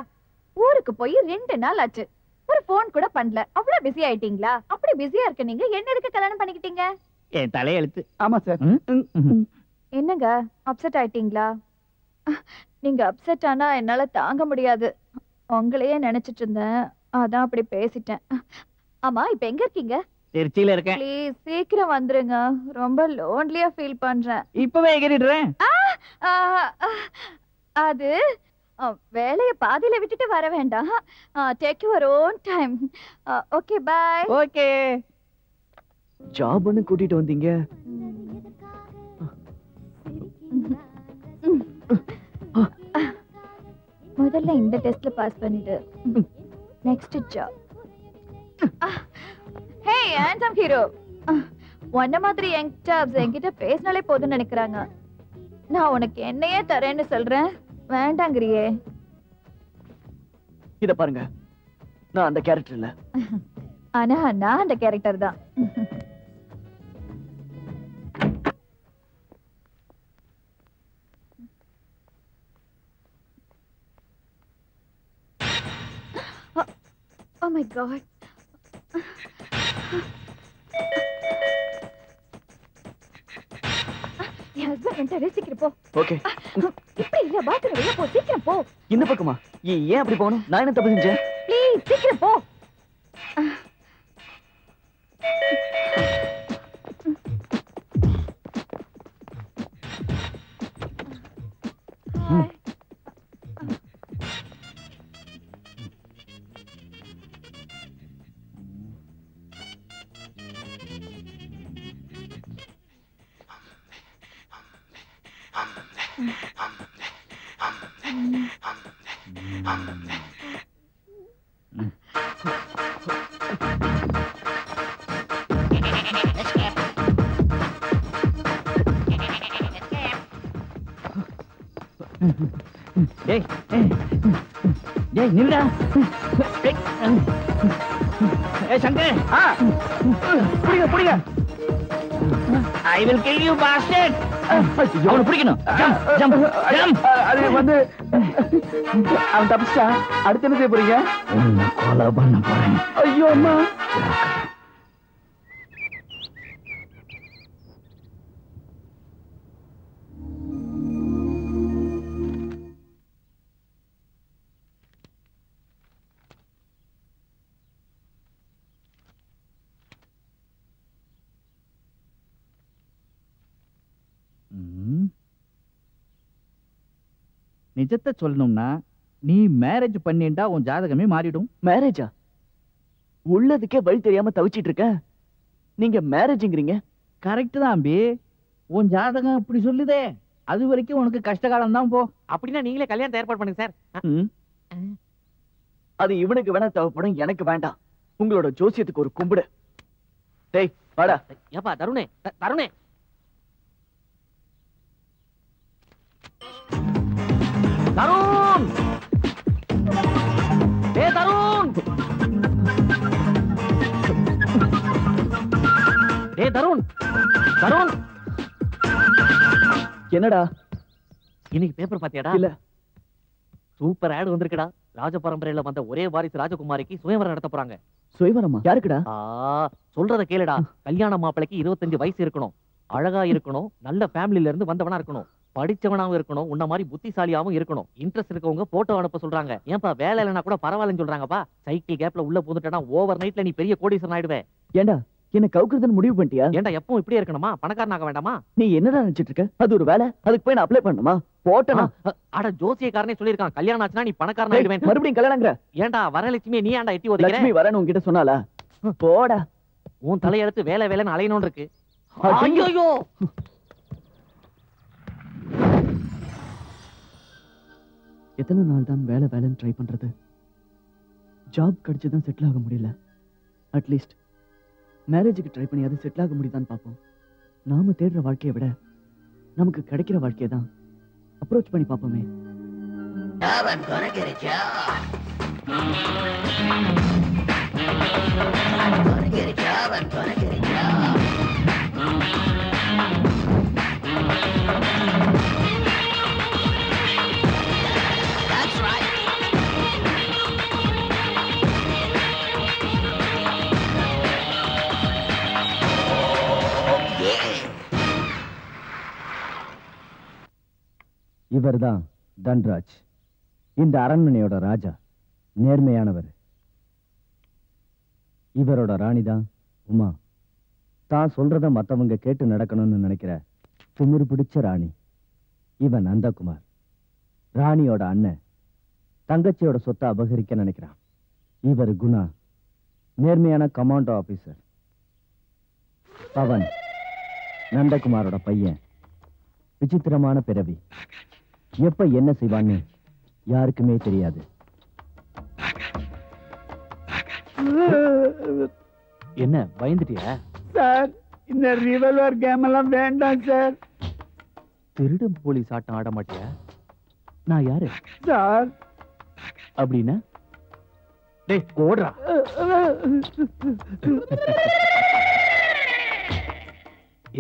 ஊருக்கு போய் 2 நாள் ஆச்சு. ஒரு போன் கூட பண்ணல. அவ்வளவு பிஸி ஆயிட்டீங்களா? அப்படி பிஸியா இருக்க நீங்க என்ன எதுக்கு கல்யாணம் பண்ணிக்கிட்டீங்க? என் தலையெழுத்து. ஆமா சார். என்னங்க அப்செட் ஆயிட்டீங்களா? நீங்க அப்செட் ஆனா என்னால தாங்க முடியாது. உங்களையே நினைச்சிட்டு இருந்தேன், அதான் அப்படி பேசிட்டேன். ஆமா, இப்ப எங்க இருக்கீங்க? திருச்சியில இருக்கேன். ப்ளீஸ் சீக்கிரம் வந்துருங்க. ரொம்ப லோன்லியா ஃபீல் பண்றேன். இப்பவே எகிறிடுறேன். அது வேலைய பாதியில விட்டுட்டு வர வேண்டாம். Take your own time. Okay bye. Okay. ஜாப்னு கூட்டிட்டு வந்தீங்க. முதல்ல இந்த டெஸ்ட்ல பாஸ் பண்ணிடு. Next job. Hey handsome hero, உன்ன மாதிரி யங் ஸ்டார்ஸ் என்கிட்ட பேசினாலே போதும்னு நினைக்கிறாங்க. நான் உனக்கு என்னையே தரேன்னு சொல்றேன், வேண்டாங்கிறியே. இத பாருங்க, நான் அந்த கேரக்டர் இல்ல. ஆனா நான் அந்த கேரக்டர் தான். Oh my God. N husband வந்துட்டாரு, சீக்கிரம் போ. ஓகே. இப்படி இல்ல, பாத்ரூம் வெளிய போ, சீக்கிரம் போ. இந்த பக்கமா? ஏன் அப்படி போகணும்? நான் என்ன தப்பு செஞ்சேன்? ப்ளீஸ் சீக்கிரம் போ. டேய் டேய் நில்லுடா. ஏய் சங்கர், புடிங்க புடிங்க. I will kill you bastard. அவனை பிடிக்கணும். Jump jump jump. அது வந்து அவன் தப்பிச்சா அடுத்து என்ன செய்ய போறீங்க? கொலை பண்ண போறேன். ஐயோ அம்மா. நிஜத்தை சொல்லணும்னா நீ மேரேஜ் பண்ணிட்டா உன் ஜாதகமே மாறிடும். மேரேஜா? உள்ளதுக்கே வழி தெரியாம தவிச்சிட்டு இருக்க, நீங்க மேரேஜ்ங்கறீங்க? கரெக்ட் தான் அம்பி, உன் ஜாதகம் இப்படி சொல்லுதே. அது வரைக்கும் உனக்கு கஷ்டகாலம் தான் போ. அப்படின்னா நீங்களே கல்யாணம் ஏற்பாடு பண்ணுங்க சார். அது இவனுக்கு வேணா தேவைப்படும், எனக்கு வேண்டாம். உங்களோட ஜோசியத்துக்கு ஒரு கும்பிடு. டேய் வாடா. ஏப்பா தருணே, தருணே. தருண், டேய் தருண், டேய் தருண், தருண். என்னடா இன்னைக்கு பேப்பர் பாத்தியாடா? இல்ல. சூப்பர் ஆட் வந்திருக்குடா. ராஜ பரம்பரையில வந்த ஒரே வாரிசு ராஜகுமாரிக்கு சுயவரம் நடத்த போறாங்க. சுயவரமா? யாருக்குடா? சொல்றத கேளுடா. கல்யாண மாப்பிளைக்கு 25 வயசு இருக்கணும், அழகா இருக்கணும், நல்ல ஃபேமிலில இருந்து வந்தவனா இருக்கணும், படிச்சவனாவும் இருக்கணும், உன்ன மாதிரி புத்திசாலியாவும் இருக்கணும். இன்ட்ரெஸ்ட் இருக்கவங்க போட்டோ அனுப்ப சொல்றாங்க. ஏன்பா வேலை இல்லைன்னா கூட பரவாயில்லன்னு சொல்றாங்கப்பா. சைக்கிள் கேப்ல உள்ள பூந்துட்டா ஓவர் நைட்ல நீ பெரிய கோடீஸ்வரன் ஆயிடுவே. ஏண்டா என்ன கவுக்குறதுன்னு முடிவு பண்ணிட்டியா? ஏண்டா எப்பவும் இப்படியே இருக்கணுமா? பணக்காரனாக வேண்டாமா? நீ என்னடா நினைச்சிட்டு இருக்க? அது ஒரு வேலை, அதுக்கு போய் நான் அப்ளை பண்ணணுமா? போட்டனா? அட ஜோசியக்காரனே சொல்லிருக்கான், கல்யாணம் ஆச்சுன்னா நீ பணக்காரன் ஆயிடுவேன். மறுபடியும் கல்யாணங்கற? ஏண்டா வரலட்சுமி நீ ஏன்டா எட்டி ஒதுக்குற? லட்சுமி வரணும் உன்கிட்ட சொன்னாலா? போடா. உன் தலையெடுத்து வேலை வேலைன்னு அலையணும்னு இருக்கு. ஐயோ, எத்தனை நாள் தான் வேலை வேலைன்னு ட்ரை பண்றது? ஜாப் கிடைச்சுதான் செட்டில் ஆக முடியல. அட்லீஸ்ட் மேரேஜுக்கு ட்ரை பண்ணி அது செட்டில் ஆக முடியுதான்னு பார்ப்போம். நாம தேடுற வாழ்க்கையை விட நமக்கு கிடைக்கிற வாழ்க்கையை தான் அப்ரோச் பண்ணி பார்ப்போமே. இவர்தான் தன்ராஜ், இந்த அரண்மனையோட ராஜா. நேர்மையானவர். இவரோட ராணி தான் உமா. தான் சொல்றத மத்தவங்க கேட்டு நடக்கணும்னு நினைக்கிற திமிரு பிடிச்ச ராணி. இவன் நந்தகுமார், ராணியோட அண்ணன். தங்கச்சியோட சொத்தை அபகரிக்க நினைக்கிறான். இவர் குணா, நேர்மையான கமாண்டோ ஆபீசர். பவன், நந்தகுமாரோட பையன். விசித்திரமான பிறவி. எப்ப என்ன செய்வான்னு யாருக்குமே தெரியாது. என்ன பயந்துட்டியா? சார் இந்த ரிவல்வர் கேம் எல்லாம் வேண்டாம் சார். திருடும் போலீஸ் ஆட்டம் ஆட மாட்டியா? நான் யாரு சார்? அப்படின்னா டேய் ஓடுறா.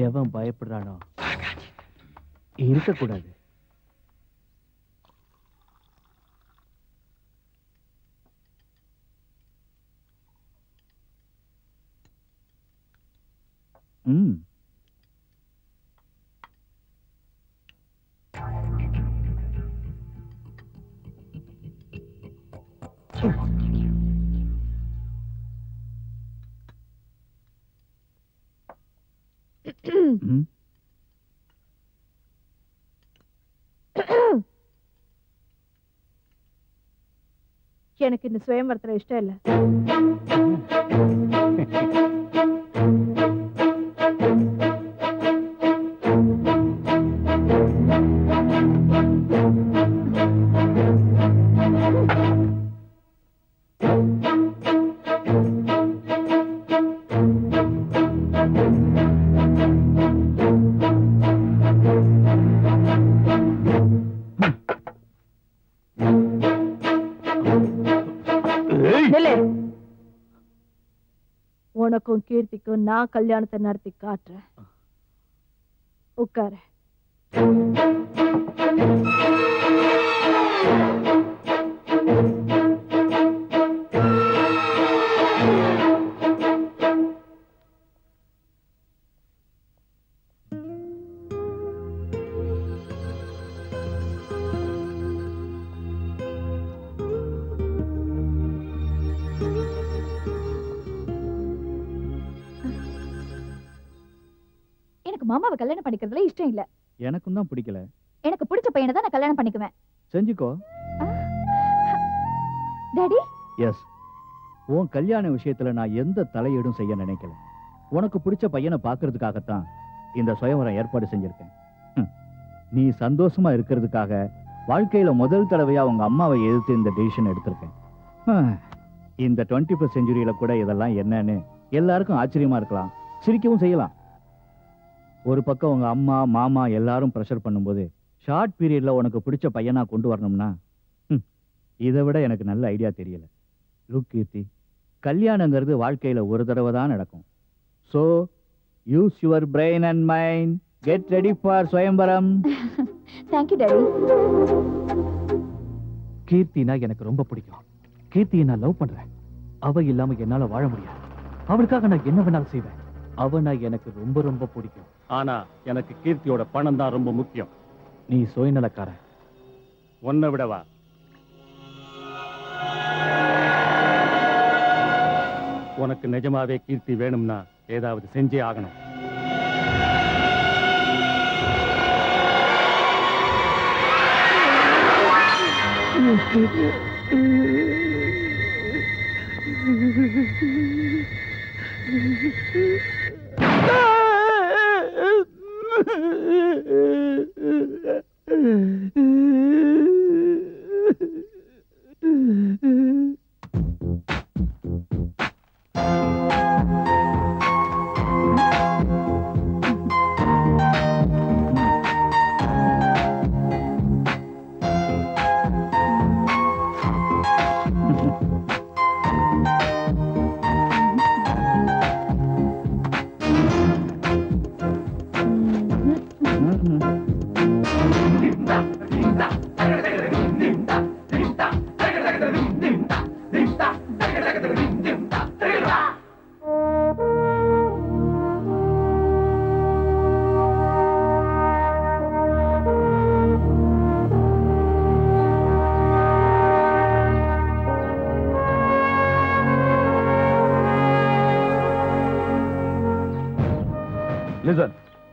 எவன் பயப்படுறானோ இருக்கக்கூடாது. எனக்கு இந்த சுயம்பரத்துல இஷ்டம் இல்ல. உனக்கும் கீர்த்திக்கும் நான் கல்யாணத்தை நடத்தி காட்டுறேன். உட்கார. மாமாவை கல்யாணம் பண்ணிக்கிறதுல இஷ்டம் இல்ல. எனக்கும் தான் பிடிக்கல. எனக்கு பிடிச்ச பையனை தான் நான் கல்யாணம் பண்ணிக்குவேன். செஞ்சுக்கோ. டாடி. எஸ். உன் கல்யாண விஷயத்துல நான் எந்த தலையீடும் செய்ய நினைக்கல. உனக்கு பிடிச்ச பையனை பாக்குறதுக்காகத்தான் இந்த சுயவரம் ஏற்பாடு செஞ்சிருக்கேன். நீ சந்தோஷமா இருக்கிறதுக்காக வாழ்க்கையில முதல் தடவையா உங்க அம்மாவை எதிர்த்து இந்த டிசிஷன் எடுத்திருக்கேன். இந்த 21st செஞ்சுரியில கூட இதெல்லாம் என்னன்னு எல்லாருக்கும் ஆச்சரியமா இருக்கலாம், சிரிக்கவும் செய்யலாம். ஒரு பக்கம் உங்க அம்மா மாமா எல்லாரும் ப்ரெஷர் பண்ணும்போது ஷார்ட் பீரியட்ல உனக்கு பிடிச்ச பையனா கொண்டு வரணும்னா இதை விட எனக்கு நல்ல ஐடியா தெரியல. லுக் கீர்த்தி, கல்யாணங்கிறது வாழ்க்கையில ஒரு தடவை தான் நடக்கும். So use your brain and mind. Get ready for சுயம்பரம். Thank you daddy. கீர்த்தினா எனக்கு ரொம்ப பிடிக்கும். கீர்த்தியை நான் லவ் பண்றேன். அவ இல்லாம என்னால வாழ முடியாது. அவளுக்காக நான் என்ன வேணாலும் செய்வேன். அவனா எனக்கு ரொம்ப ரொம்ப பிடிக்கும். ஆனா எனக்கு கீர்த்தியோட பணம் தான் ரொம்ப முக்கியம். நீ சுயநலக்காரன். ஒன்ன விடவா? உனக்கு நிஜமாவே கீர்த்தி வேணும்னா ஏதாவது செஞ்சே ஆகணும்.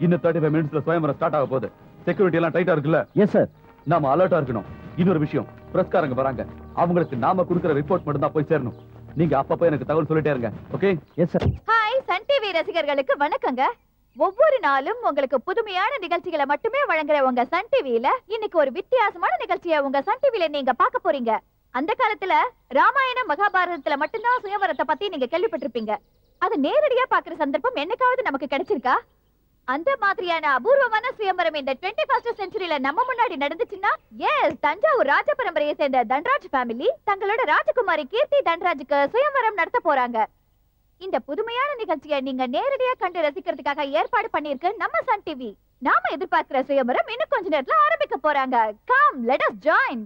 இன்னும் 35 மினிட்ஸ்ல சுயம்பரம் ஸ்டார்ட் ஆக போகுது. செக்யூரிட்டி எல்லாம் டைட்டா இருக்குல்ல? Yes sir. நாம அலர்ட்டா இருக்கணும். இன்னொரு விஷயம், பிரஸ்காரங்க வராங்க. அவங்களுக்கு நாம கொடுக்கிற ரிப்போர்ட் மட்டும் தான் போய் சேரணும். நீங்க அப்பப்போ எனக்கு தகவல் சொல்லிட்டே இருங்க. Okay? Yes sir. Hi Sun TV ரசிகர்களுக்கு வணக்கங்க. ஒவ்வொரு நாளும் உங்களுக்கு புதுமையான நிகழ்ச்சிகளை மட்டுமே வழங்குற உங்க சன் டிவில இன்னைக்கு ஒரு வித்தியாசமான நிகழ்ச்சியை உங்க சன் டிவில நீங்க பார்க்க போறீங்க. அந்த காலத்துல ராமாயணம் மகாபாரதத்துல மட்டும்தான் சுயவரத்தை பத்தி நீங்க கேள்விப்பட்டிருப்பீங்க. அது நேரடியா பாக்குற சந்தர்ப்பம் என்னைக்காவது நமக்கு கிடைச்சிருக்கா? அந்த மாதிரியான அபூர்வமான சுயம்பரம் இந்த 21st செஞ்சுரியில நம்ம முன்னாடி நடந்துச்சுன்னா எஸ், தஞ்சாவூர் ராஜ பரம்பரையை சேர்ந்த தன்ராஜ் ஃபேமிலி தங்களோட ராஜகுமாரி கீர்த்தி தன்ராஜுக்கு சுயம்பரம் நடத்த போறாங்க. இந்த புதுமையான நிகழ்ச்சியை நீங்க நேரடியா கண்டு ரசிக்கிறதுக்காக ஏற்பாடு பண்ணிருக்கு நம்ம சன் டிவி. நாம எதிர்பார்க்கிற சுயம்பரம் இன்னும் கொஞ்ச நேரத்துல ஆரம்பிக்க போறாங்க. Come let us join.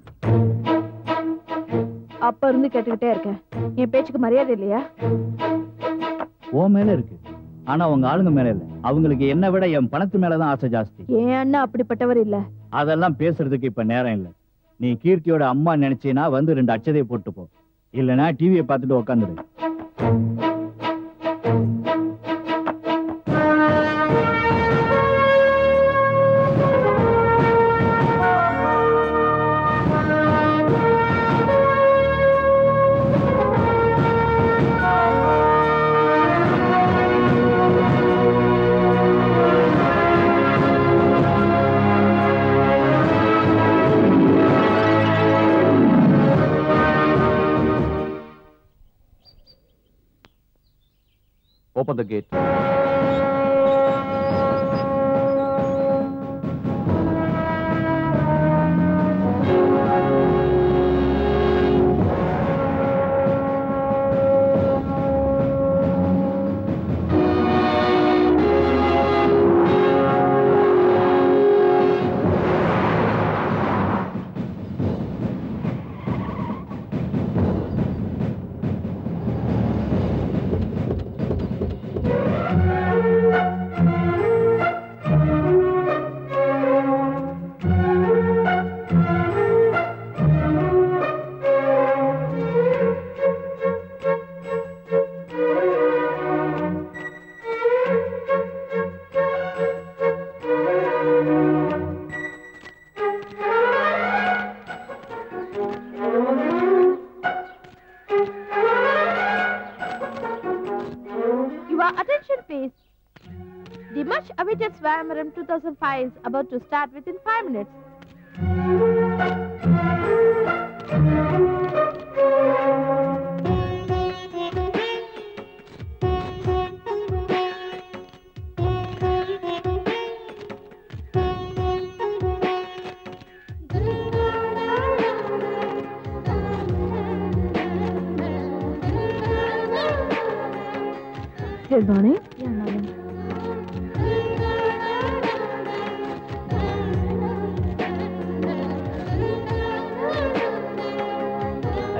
அப்ப இருந்து கேட்டுக்கிட்டே இருக்கேன், என் பேச்சுக்கு மரியாதை இல்லையா? ஓ மேல இருக்கு, ஆனா உங்க ஆளுங்க மேல இல்ல. அவங்களுக்கு என்ன விட என் பணத்து மேலதான் ஆசை ஜாஸ்தி. என் அண்ணா அப்படிப்பட்டவர் இல்ல. அதெல்லாம் பேசுறதுக்கு இப்ப நேரம் இல்ல. நீ கீர்த்தியோட அம்மா நினைச்சீனா வந்து 2 அட்சதையை போட்டு போ, இல்லனா டிவியை பார்த்துட்டு உட்காந்துரு. Open the gate. Attention please. The much awaited Swayamaram 2005 is about to start within 5 minutes. Good morning. Yeah, morning.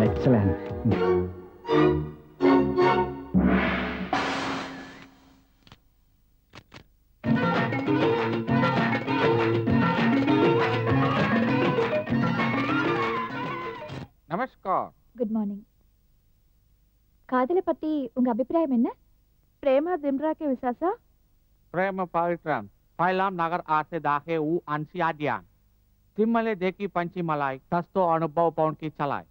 Excellent. Namaskar. Good morning. காதலை பத்தி உங்க அபிப்பிராயம் என்ன? प्रेमा दिमरा के विसासा प्रेम पवित्रम फैलाम नगर आसे दाखे ऊ अंशियादियान तिम्मले देखी पंची मलाई तस्तो अनुभव पौन की चलाय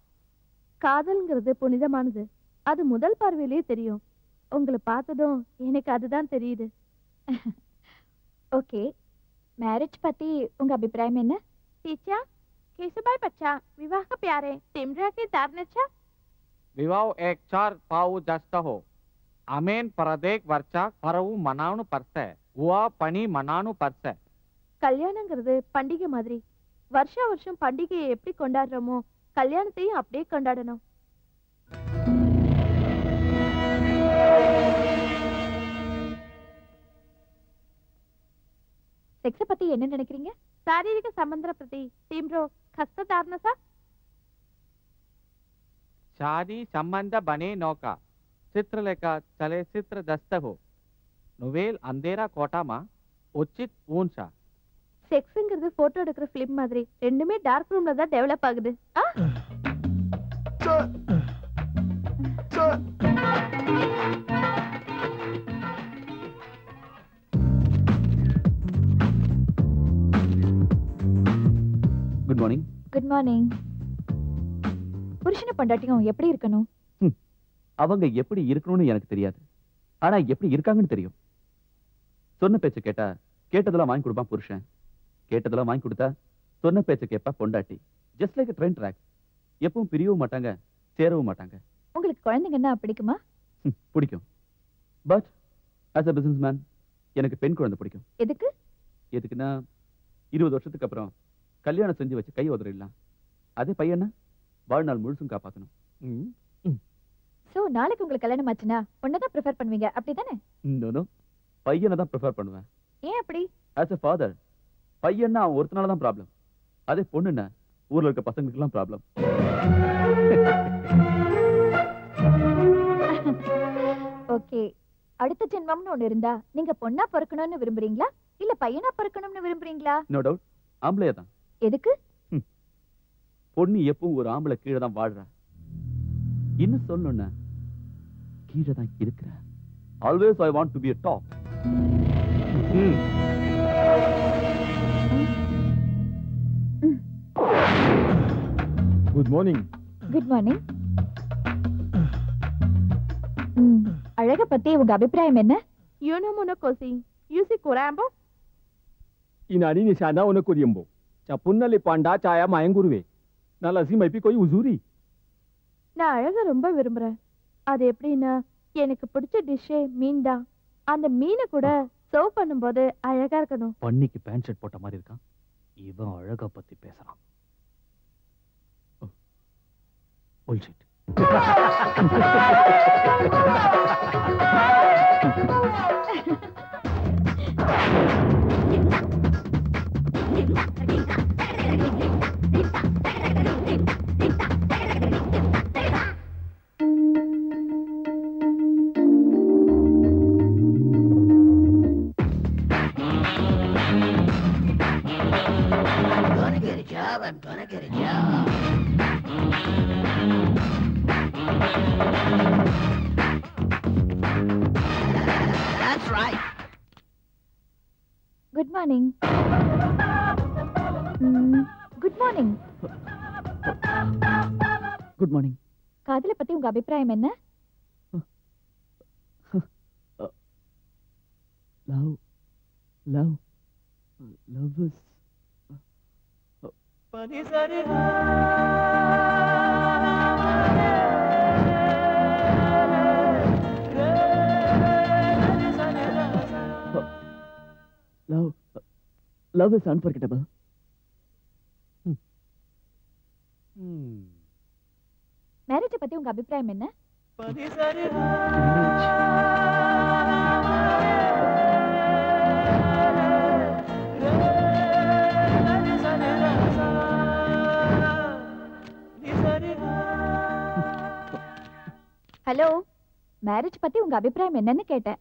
காதல்ங்கிறது புனிதமானது. அது முதல் பார்வையிலேயே தெரியும். உங்களை பார்த்ததும் எனக்கு அதுதான் தெரியுது. ஓகே, மேரேஜ் பத்தி உங்க அபிப்பிராயம் என்ன? டீச்சா केशुभाई बच्चा विवाह का प्यारे तिमरा के दारनचा विवाह एक चार पाऊ जस्त हो अमेन परदेक वर्चा परवु मनावनु परसे हुआ पनी मनानु परसे கல்யாணங்கிறது பண்டிகை மாதிரி. வருஷம் வருஷம் பண்டிகையை எப்படி கொண்டாடுறோமோ கல்யாணத்தையும் அப்படியே கொண்டாடணும். செக்ஸ் பத்தி என்ன நினைக்கிறீங்க? சாரீரிக சம்பந்தர பிரதி தீம்ரோ खस्ता धारणा सा शादी संबंध बने नौका चित्र लेका चले चित्र दस्त हो नोवेल अंधेरा कोटा मा उचित ऊंचा செக்ஸ்ங்கிறது போட்டோ எடுக்கிற ஃபிலிம் மாதிரி. ரெண்டுமே டார்க் ரூம்ல தான் டெவலப் ஆகுது. Good morning. Good morning. புருஷனை பொண்டாட்டியும் எப்படி இருக்கணும்? அவங்க எப்படி இருக்கணும்னு எனக்கு தெரியாது, ஆனா எப்படி இருக்காங்கன்னு தெரியும். சொன்ன பேச்சு கேட்டா கேட்டதெல்லாம் வாங்கி கொடுப்பான் புருஷன், கேட்டதெல்லாம் வாங்கி கொடுத்தா சொன்ன பேச்சு கேட்பா பொண்டாட்டி. Just like train track. எப்பவும் பிரியவும் மாட்டாங்க, சேரவும் மாட்டாங்க. உங்களுக்கு குழந்தைங்கன்னா பிடிக்குமா? பிடிக்கும். But as a businessman எனக்கு பெண் குழந்தை பிடிக்கும். எதுக்கு? எதுக்குன்னா 20 வருஷத்துக்கு அப்புறம் கல்யாணம் செஞ்சு வச்சு கை உதறிடலாம். அதே பையனா வாழ்நாள் முழுசும் காப்பாற்றணும். சோ நாளைக்கு உங்களுக்கு கல்யாணம் ஆச்சுன்னா பொண்ணதான் ப்ரிஃபர் பண்ணுவீங்க அப்படிதானே? இன்னொன்னு பையனை தான் ப்ரிஃபர் பண்ணுவேன். ஏன் அப்படி? ஆஸ் எ ஃபாதர் பையன்னா அவன் ஒருத்தனால தான் ப்ராப்ளம். அதே பொண்ணுன்னா ஊர்ல இருக்க பசங்களுக்குலாம் ப்ராப்ளம். ஓகே, அடுத்த ஜென்மம்னு ஒண்ணு இருந்தா நீங்க பொண்ணா பிறக்கணும்னு விரும்புறீங்களா இல்ல பையனா பிறக்கணும்னு விரும்புறீங்களா? நோ டவுட் ஆம்பளையா தான். எதுக்கு? பொண்ணு எப்பவும் ஒரு ஆம்பளை கீழே தான் வாழ்றா. இன்னும் சொல்லணும்னா கீழே தான் இருக்கிற. Always I want to be a top. Good morning. Good morning. அழக பத்தி உங்க அபிப்பிராயம் என்ன? Io non me ne così. Io si curambo. Inani nishana one kurimbo. Chapunna le panda chaya mayanguruve. Na lazim aipi koi uzuri. நான் அழக ரொம்ப விரும்புறேன். அது எப்படின்னா எனக்கு பிடிச்ச டிஷ்ஷே மீன் தான். அந்த மீனை கூட சர்வ் பண்ணும்போது அழகா இருக்கணும். பண்ணிக்கு பேண்ட் ஷர்ட் போட்ட மாதிரி இருக்கான். இவன் அழக பத்தி பேசுறான். Bullshit. I'm gonna get a job. That's right. Good morning. Good morning. Good morning. காதலை பத்தி உங்க அபிப்பிராயம் என்ன? Love is love is unforgettable. Marriage பத்தி உங்க அபிப்பிராயம் என்ன? ஹலோ, மேரேஜ் பத்தி உங்க அபிப்பிராயம் என்னன்னு கேட்டேன்.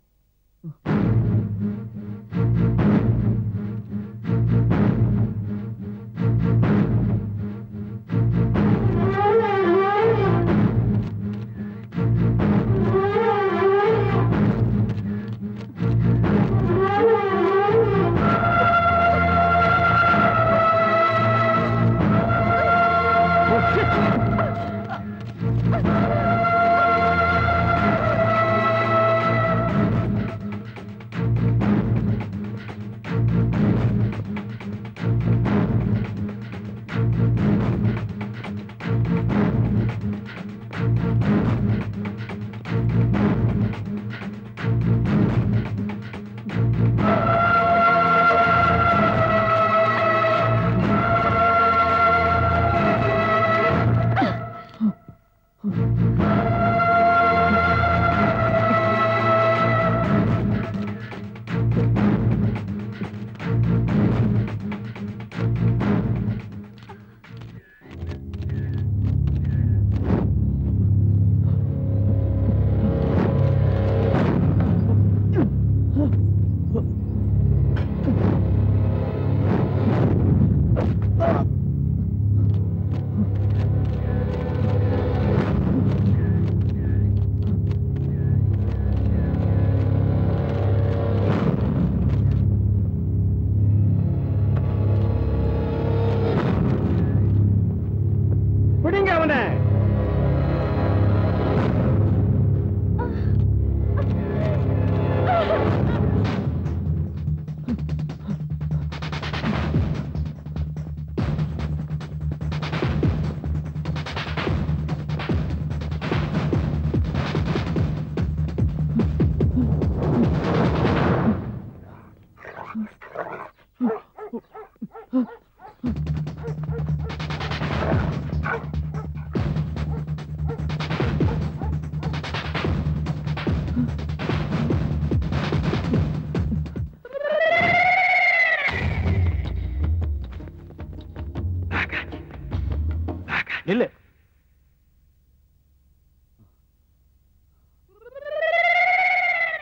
நில்லு.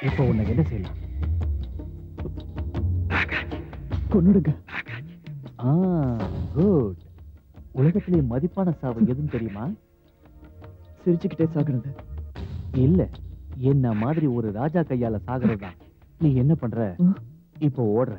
இப்போ உனக்கு என்ன செய்யலாம்? கொன்னுடுங்க. குட். உலகத்திலே மதிப்பான சாவு எதுன்னு தெரியுமா? சிரிச்சுக்கிட்டே சாகுறது இல்ல, என்ன மாதிரி ஒரு ராஜா கையால சாகுறது தான். நீ என்ன பண்ற? இப்போ ஓடுற.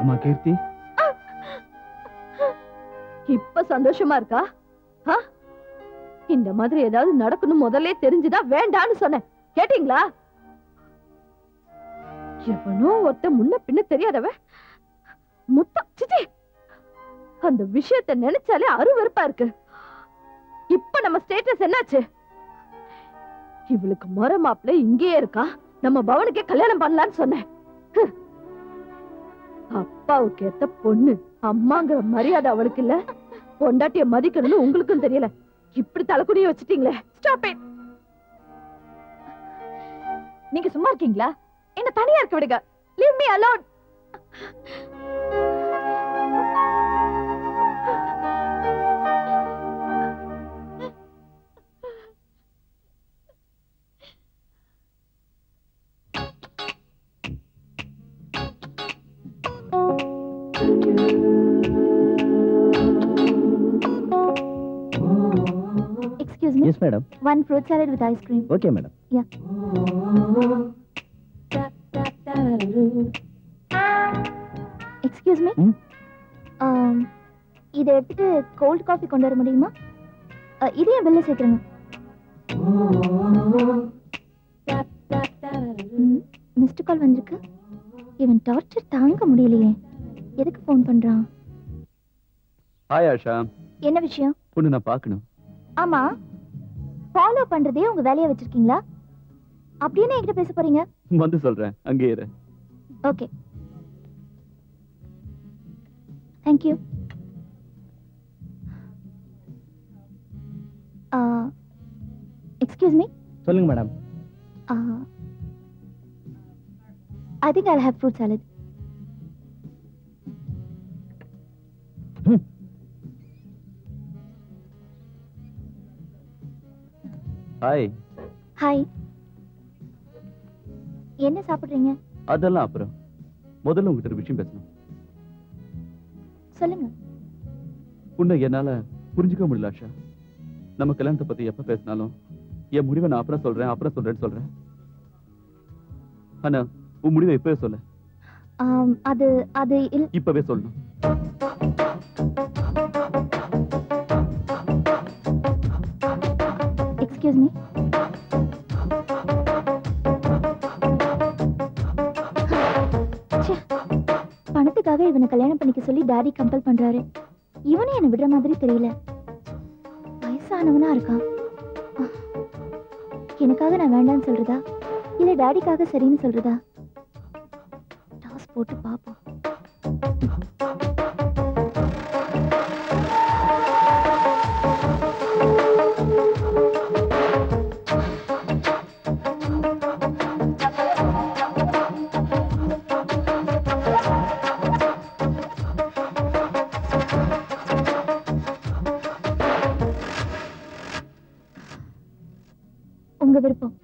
அம்மா கீர்த்தி, இப்ப சந்தோஷமா இருக்கா? இந்த மாதிரி ஏதாவது நடக்கணும் முதல்ல தெரிஞ்சுதா வேண்டான்னு சொன்னேன். கேட்டீங்களா? எவனோ ஒருத்த முன்ன பின்ன தெரியாதவ முத்தம். சிச்சி, அந்த விஷயத்தை நினைச்சாலே அருவருப்பா இருக்கு. இப்ப நம்ம ஸ்டேட்டஸ் என்னாச்சு? இவளுக்கு மர மாப்பிள்ள இங்கேயே இருக்கா. நம்ம பவனுக்கே கல்யாணம் பண்ணலான்னு சொன்னேன். அப்பாவுக்கு ஏத்த பொண்ணு, அம்மாங்கிற மரியாதை அவளுக்கு இல்ல. பொண்டாட்டிய மதிக்கணும்னு உங்களுக்கும் தெரியல. இப்படி தலைக்குடிய வச்சுட்டீங்களே. Stop it. நீங்க சும்மா இருக்கீங்களா? என்ன தனியா இருக்க விடுங்க. Leave me alone. Excuse me. Yes, madam. One fruit salad with ice cream. Okay, madam. Yeah. Excuse me. இதை எடுத்துட்டு கோல்ட் காஃபி கொண்டு வர முடியுமா? இதையும் பில்ல சேர்த்துருங்க. மிஸ்டு கால் வந்திருக்கு. இவன் டார்ச்சர் தாங்க முடியலையே. எதுக்கு ஃபோன் பண்றான்? ஹாய் ஆஷா. என்ன விஷயம்? பொண்ணு நான் பார்க்கணும். ஆமா, ஃபாலோ பண்றதே உங்க வேலையா வச்சிருக்கீங்களா? அப்படியே என்கிட்ட பேச போறீங்க? வந்து சொல்றேன், அங்கே இரு. Okay, thank you. Excuse me. சொல்லுங்க madam. I think I'll have fruit salad. Hi. Hi. என்ன சாப்பிடுறீங்க? அதெல்லாம் அப்புறம். முதல்ல உங்ககிட்ட ஒரு விஷயம் பேசணும். சொல்லுங்க. உன்னை என்னால புரிஞ்சுக்க முடியல ஆஷா. நம்ம கல்யாணத்தை பத்தி எப்ப பேசினாலும் என் முடிவை நான் அப்புறம் சொல்றேன்னு சொல்றேன். ஆனா உன் முடிவை இப்பவே சொல்ல. அது இப்பவே சொல்லணும். Excuse me. பணத்துக்காக இவனை கல்யாணம் பண்ணிக்க சொல்லி டாடி கம்பல் பண்றாரு. இவனே என்ன விடுற மாதிரி தெரியல. வயசானவனா இருக்கான். எனக்காக நான் வேண்டான்னு சொல்றதா இல்ல டாடிக்காக சரின்னு சொல்றதா? டாஸ் போட்டு பாப்போம். உங்க விருப்பம்.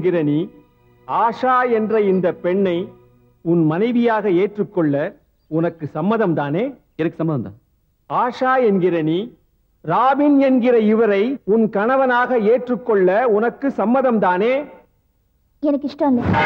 என்கிற நீ ஆஷா என்ற இந்த பெண்ணை உன் மனைவியாக ஏற்றுக்கொள்ள உனக்கு சம்மதம் தானே? எனக்கு சம்மதம் தான். ஆஷா என்கிற நீ ராபின் என்கிற இவரை உன் கணவனாக ஏற்றுக்கொள்ள உனக்கு சம்மதம் தானே? எனக்கு இஷ்டம் இல்லை.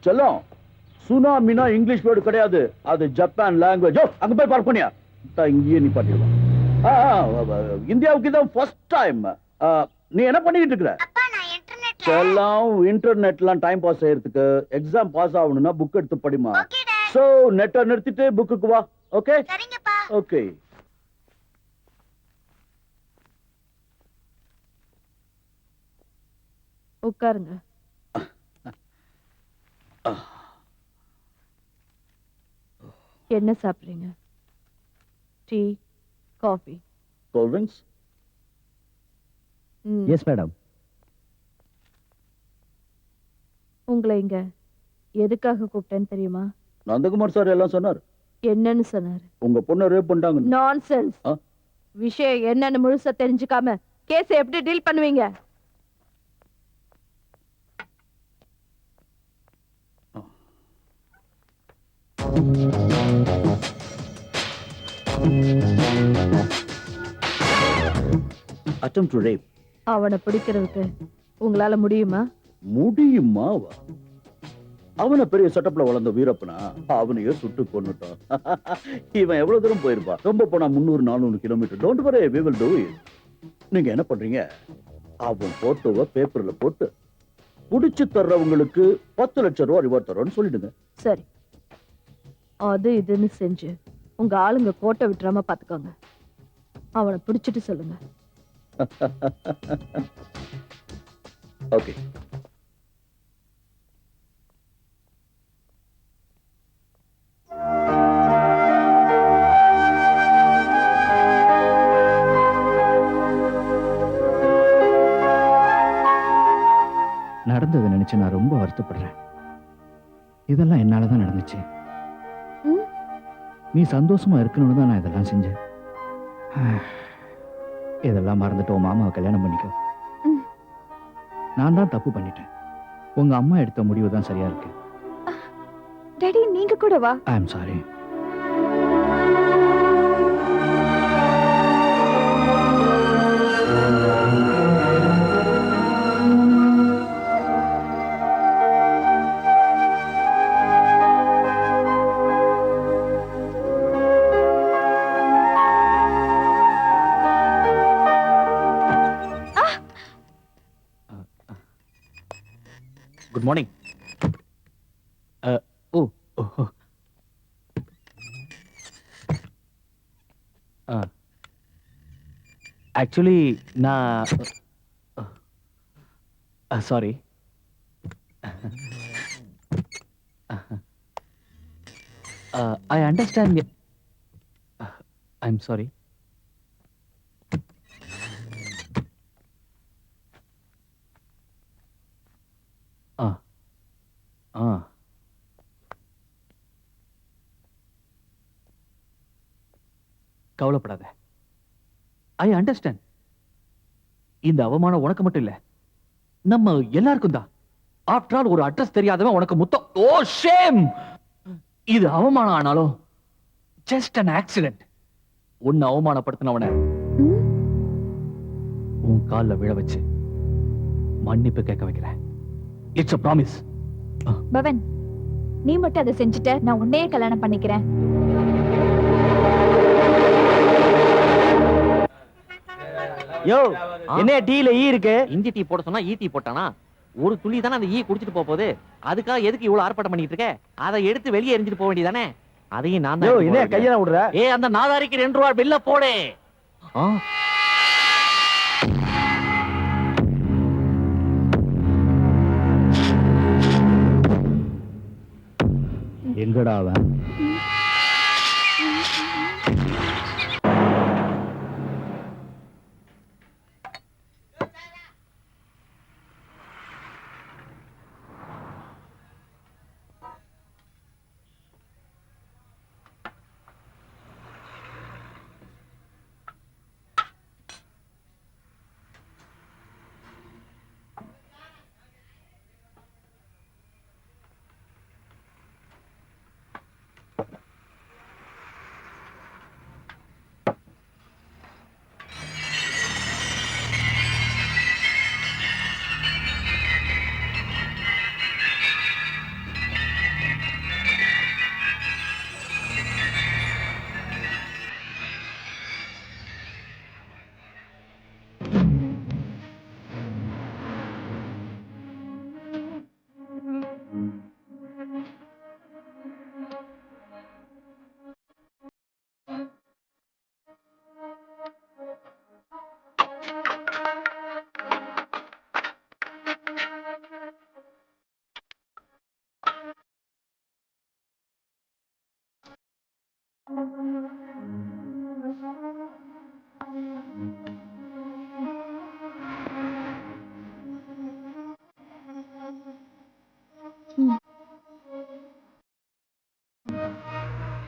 செல்லம், சுனாமினா இங்கிலீஷ் வேர்டு கிடையாது, அது ஜப்பான் லாங்குவேஜ். அங்க போய் பார்க்க போனியா? இங்கேயே நீ பண்ணிடுவான். இந்தியாவுக்கு இதான் ஃபர்ஸ்ட் டைம். நீ என்ன பண்ணிக்கிட்டு இருக்கிற? செல்லம், இன்டர்நெட்லாம் டைம் பாஸ் செய்யறதுக்கு, எக்ஸாம் பாஸ் ஆகணும்னா புக் எடுத்து படிமா. சோ நெட்டை நிறுத்திட்டு புக்குக்கு வா. Okay okay. உட்காருங்க. என்ன சாப்பிடுறீங்க? Tea, coffee? Cool drinks. Yes madam. உங்களை இங்க எதுக்காக கூப்பிட்டேன்னு தெரியுமா? நந்தகுமார் சார் எல்லாம் சொன்னார். என்னன்னு சொன்னாரு? உங்க பொண்ணு ரேப் பண்ணாங்க. நான்சென்ஸ். விஷயம் என்னன்னு முழுசா தெரிஞ்சுக்காம கேஸை எப்படி டீல் பண்ணுவீங்க? attempt to rape. அவனை பிடிக்கிறதுக்கு உங்களால முடியுமா? முடியுமா? அவனை பெரிய செட்டப்ல வளர்ந்த வீரப்பனா அவனையே சுட்டு கொன்னுட்டான். இவன் எவ்வளவு தூரம் போயிருப்பான்? ரொம்ப போனா 300-400 kilometre. Don't worry, we will do it. நீங்க என்ன பண்றீங்க? அவன் போட்டோவை பேப்பர்ல போட்டு புடிச்சு தர்றவங்களுக்கு 10 லட்சம் ரூபாய் ரிவார்ட் தரோன்னு சொல்லிடுங்க. சரி, அது இதுன்னு செஞ்சு உங்க ஆளுங்க கோட்டை விட்டுறாம பாத்துக்கோங்க. அவனை பிடிச்சிட்டு சொல்லுங்க. ஓகே. நடந்ததை நினைச்சு நான் ரொம்ப வருத்தப்படுறேன். இதெல்லாம் என்னாலதான் நடந்துச்சு. நீ சந்தோஷமா இருக்கணும்னு தான் நான் இதெல்லாம் செஞ்சேன். இதெல்லாம் மறந்துட்டு உன் மாமாவை கல்யாணம் பண்ணிக்கோ. நான் தான் தப்பு பண்ணிட்டேன். உங்க அம்மா எடுத்த முடிவு தான் சரியா இருக்கு. டாடி, நீங்க கூட வா. I am sorry. Good morning. Actually நான் sorry. I understand. I am sorry. கவலைப்படாத. I understand. இந்த அவமானம் உனக்கு மட்டும் இல்ல, நம்ம எல்லாருக்கும் தான். ஆஃப்டர் ஆல் ஒரு அட்ரஸ் தெரியாதவன் உனக்கு முத்தம். ஓ ஷேம். இது அவமானம் ஆனாலும் ஜஸ்ட் an ஆக்சிடென்ட். உன்னை அவமானப்படுத்தினவனை உன் கால்ல விழ வச்சு மன்னிப்பு கேட்க வைக்கிறேன். It's a promise. பவன், நீ மட்டும் அதை செஞ்சுட்ட, நான் உன்னையே கல்யாணம் பண்ணிக்கிறேன். யோ, என்ன டீல ஈ இருக்கு? இஞ்சி டீ போட சொன்னா ஈ டீ போட்டானா? ஒரு துளி தானே அந்த ஈ குடிச்சிட்டு போகுது. அதுக்காக எதுக்கு இவ்வளவு ஆர்ப்பாட்டம் பண்ணிட்டு இருக்க? அதை எடுத்து வெளியே எரிஞ்சிட்டு போக வேண்டியதானே? அதையும் நான் தான். என்ன கையெல்லாம் விடுற? அந்த நாதாரிக்கு 2 ரூபாய் பில்ல போடு. எங்கடா அவன்?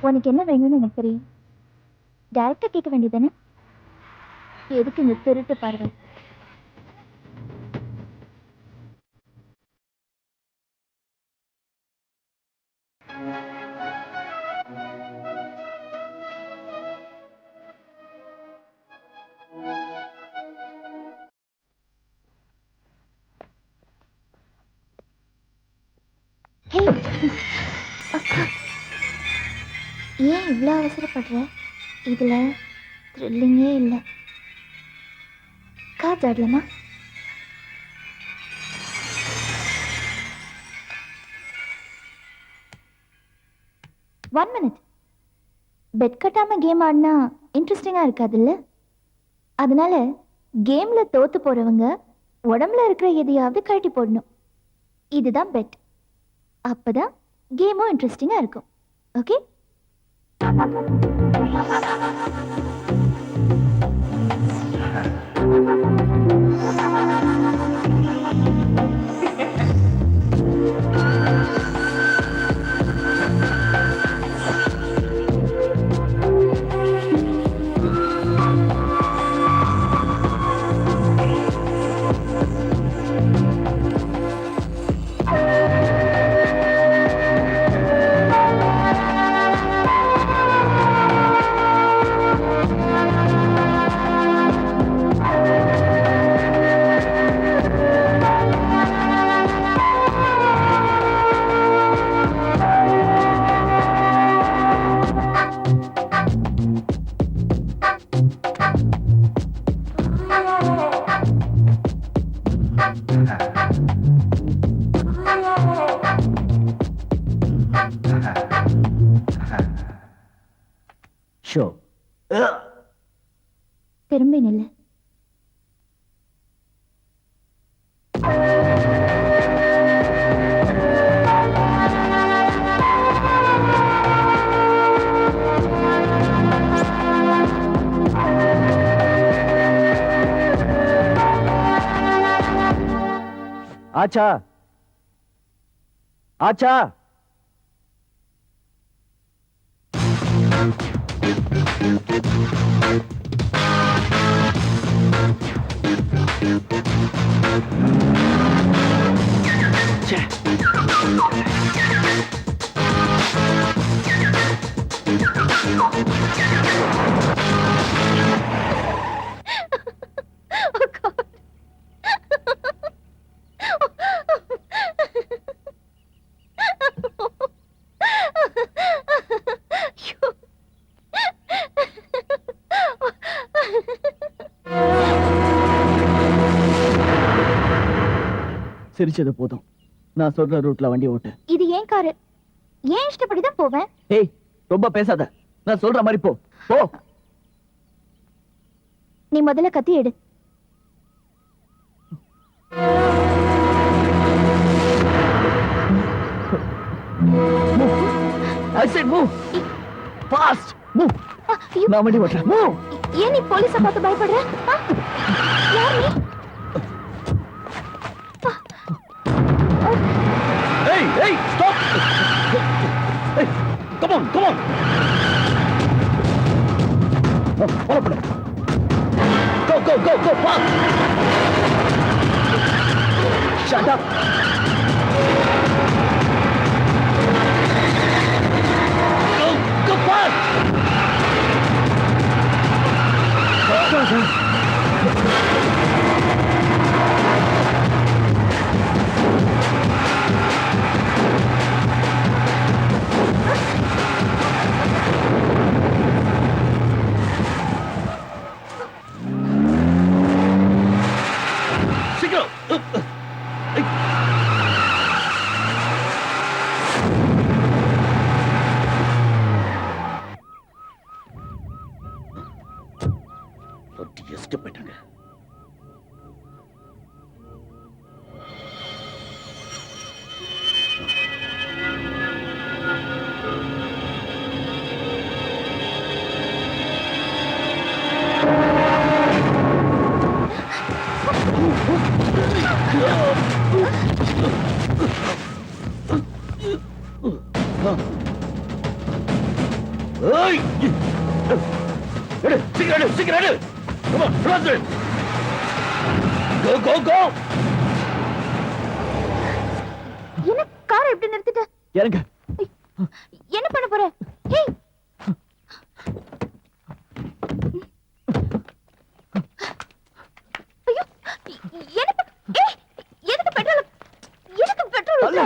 உனக்கு என்ன வேணும்னு எனக்கு தெரியும். டைரக்டா கேட்க வேண்டியதானே? எதுக்கு இந்த திருட்டு பார்வை? ஏன் இவ்வளோ அவசரப்படுற? இதுல த்ரில்லிங்கே இல்லை. கார்ட்ஸ் ஆடலாமா? One minute. பெட் கட்டாம கேம் ஆடினா இன்ட்ரெஸ்டிங்கா இருக்காதுல்ல? அதனால கேம்ல தோத்து போறவங்க உடம்புல இருக்கிற எதையாவது கழட்டி போடணும். இதுதான் பெட். அப்பதான் கேமும் இன்ட்ரெஸ்டிங்கா இருக்கும். ஓகே? ஷோ. திரும்பி நில்லு. ஆச்சா ஆச்சா சிரிச்சது போதும். நான் சொல்ற ரூட்ல வண்டி ஓட்டு. இது ஏன் காரு? ஏன் இஷ்டப்படிதான் போவேன். ஏய், ரொம்ப பேசாத. நான் சொல்ற மாதிரி போ. போ. நீ முதல்ல கத்தி எடு. I said move. Fast. Move. நான் வண்டி ஓட்டுறேன். Move. ஏன் நீ போலீஸ பார்த்து பயப்படுற? யார் நீ? Hey, hey, stop. Hey, come on, come on. Follow me. Go, go, go, go, fast. Shut up. Go, go fast. Sicko. Escape பண்ணிட்டாங்க. Hey! Edu, சீக்கிரம் எடு. Come on, faster. Go, go, go. என்ன கார் எப்படி நிறுத்திட்ட? இறங்க. என்ன பண்ண போற? ஹே! ஐயோ! எதுக்கு பெட்ரோல்? அல்ல.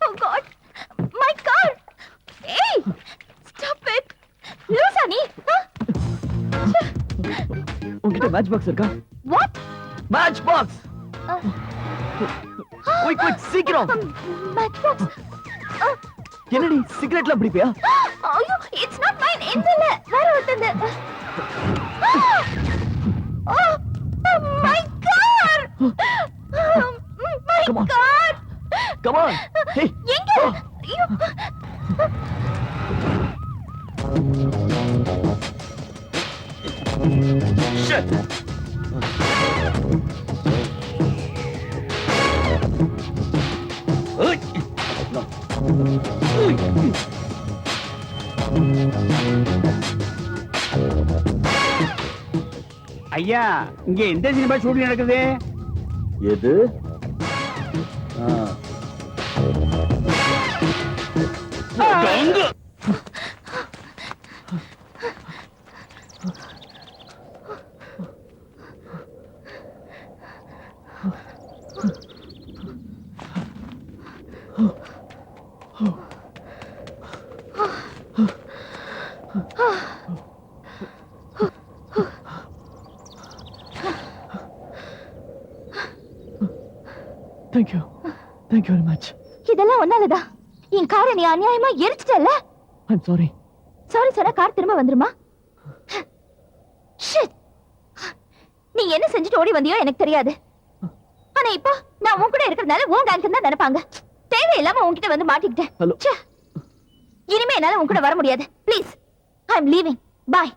Oh God! My car! Hey! Stop it! லூசா நீ? உன்கிட்ட மேட்ச் பாக்ஸ் இருக்கா? What? Match box. Quick, quick, சீக்கிரம். Match box. என்னடி சிகரெட்ல பிடிப்பியா? ஐயோ, it's not mine. இல்ல, வேற ஒருத்தது. Oh, my car! My Come on. car! Come on. Hey. எங்க? ஐயோ. Shit. Hey. No. ஐயா, இங்க எந்த சினிமா ஷூட்டிங் நடக்குது? எது? கங்க. Thank you. Thank you very much. இதெல்லாம் ஒன்னாலதா? என் காரை நீ அநியாயமா எரிச்சிட்டல்ல? I'm sorry. சாரி சொன்னா கார் திரும்ப வந்துருமா? Shit! நீ என்ன செஞ்சுட்டு ஓடி வந்தியோ எனக்கு தெரியாது. ஆனா இப்போ நான் உன் கூட இருக்கிறதுனால உன் கேங்க்கு தான் நினைப்பாங்க. தேவையில்லாம உன்கிட்ட வந்து மாட்டிக்கிட்டேன். Hello. இனிமே என்னால உன் கூட வர முடியாது. ப்ளீஸ். I'm leaving. Bye.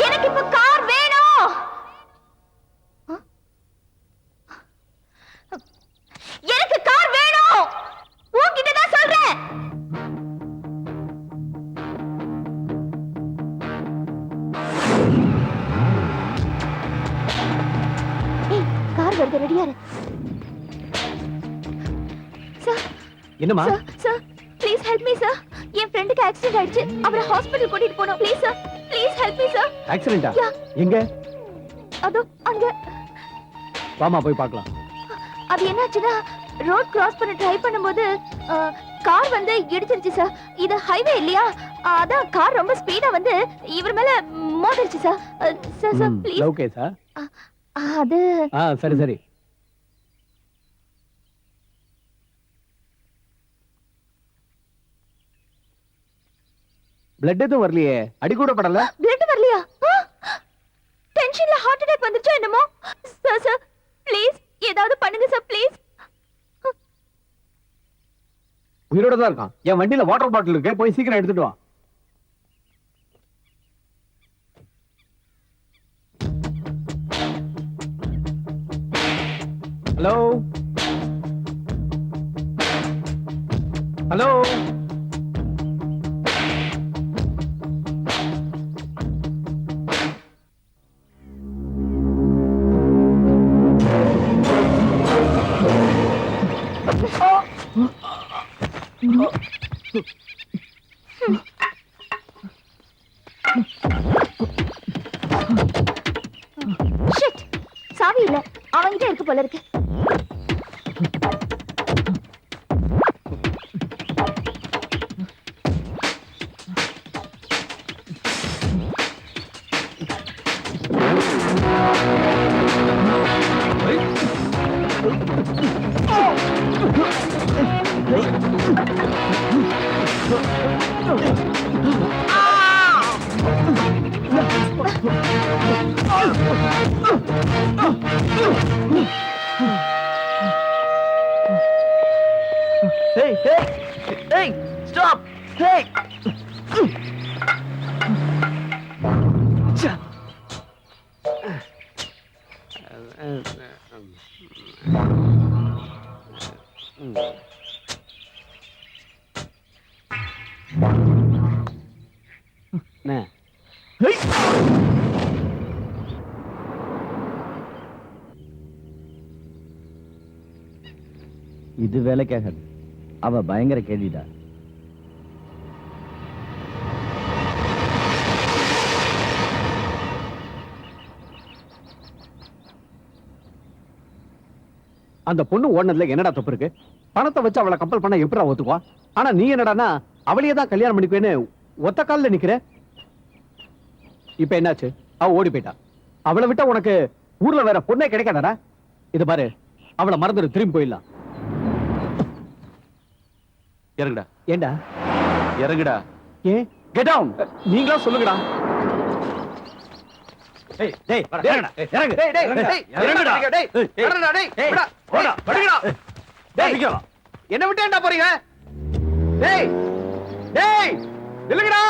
எனக்கு இப்ப கார் வேணும். எனக்கு கார் வேணும். உன்கிட்ட தான் சொல்றேன். ஏய், கார் வருது, ரெடியா இரு. சார், என்னம்மா? Sir, please help me sir. என் ஃப்ரெண்டுக்கு ஆக்சிடென்ட் ஆயிடுச்சு. அவரை ஹாஸ்பிடல் கூட்டிட்டு போணும். Please sir, please help me sir. ஆக்சிடென்ட்டா? யா. எங்க? அதோ அங்க. வாமா போய் பார்க்கலாம். அது என்னாச்சுன்னா ரோட் கிராஸ் பண்ண ட்ரை பண்ணும்போது கார் வந்து இடிச்சிருச்சு சார். இது ஹைவே இல்லையா, அதான் கார் ரொம்ப ஸ்பீடா வந்து இவர் மேல மோதிருச்சு sir. Sir sir please. Okay sir. அது சரி சரி. பிளட் எதுவும் வரலையே, அடி கூட படல. பிளட் வரலையா? டென்ஷன்ல ஹார்ட் அட்டாக் வந்துருச்சா என்னமோ? சார் சார் ப்ளீஸ் ஏதாவது பண்ணுங்க சார் ப்ளீஸ். உயிரோட தான் இருக்கான். என் வண்டியில வாட்டர் பாட்டில் இருக்கு, போய் சீக்கிரம் எடுத்துட்டு வா. ஹலோ ஹலோ ஷிட், சாவி இல்ல, அவன்கிட்ட இருக்கு போல இருக்கு. Hey, hey, hey, stop! Hey! இது வேலைக்காகாது. அவ பயங்கர கேடிடா. அந்த பொண்ணு ஓடுனதுல என்னடா தப்பு இருக்கு? பணத்தை வச்சு அவளை கம்பல் பண்ண எப்படா ஒத்துக்குவா? ஆனா நீ என்னடானா அவளையே தான் கல்யாணம் பண்ணிக்குவேன்னு ஒத்த காலில் நிக்கிற. இப்ப என்னாச்சு? அவ ஓடி போயிட்டா. அவளை விட்டா உனக்கு ஊர்ல வேற பொண்ணே கிடைக்காதடா. இது பாரு, அவளை மறந்துடு, திரும்பி போயிடலாம். இறங்குடா. ஏண்டா இறங்குடா. ஏன்? Get down. நீங்களா சொல்லுங்கடா. டேய் டேய் இறங்குடா. இறங்கு. டேய் டேய் டேய் இறங்குடா. டேய் இறங்குடா. டேய் விடா. போடா. படிங்கடா. டேய் என்ன விட்டு ஏன்டா போறீங்க? டேய் டேய் நில்லுங்கடா.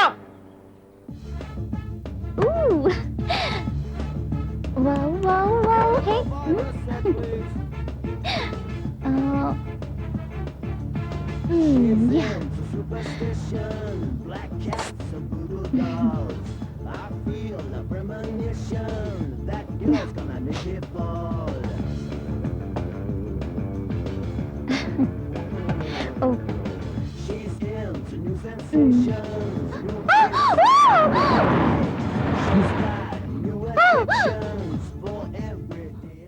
Wow, wow, wow. Hey. Yeah. Black cats and voodoo dolls. I feel a premonition that girl's gonna make it fall. Oh. She's into new sensations. She's got new addictions for every day.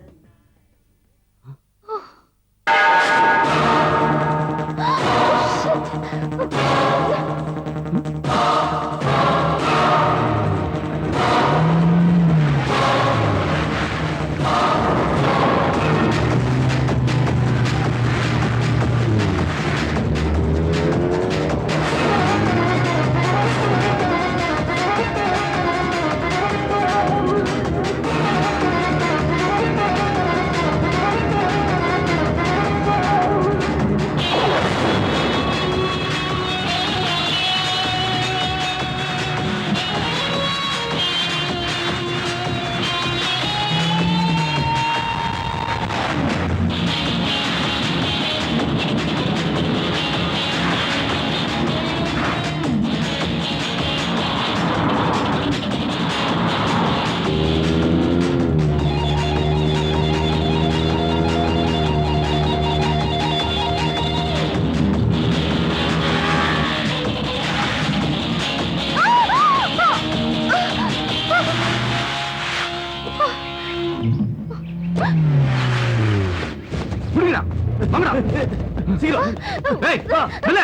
சீக்கிரம். ஏய் வா இல்ல.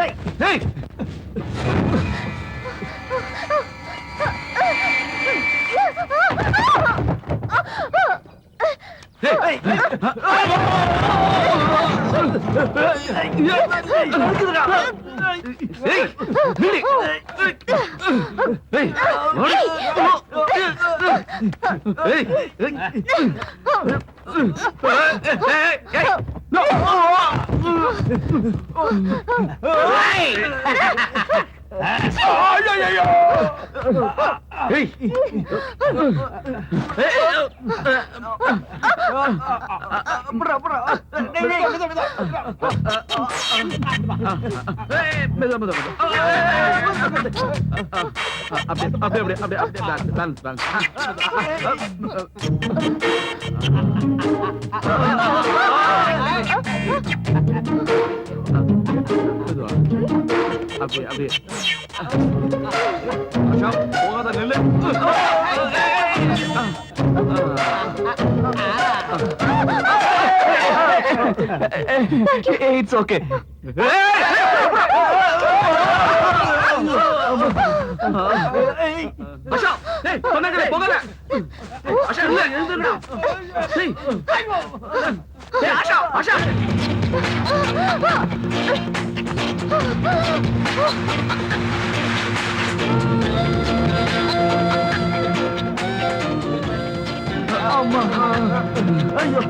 ஏய் ஏய் It's okay. Asha, டேய், சொன்னங்களே போகல. அஷா, இல்ல, எழுந்துடா. டேய். டேய், அஷா, அஷா. அம்மா. ஐயோ.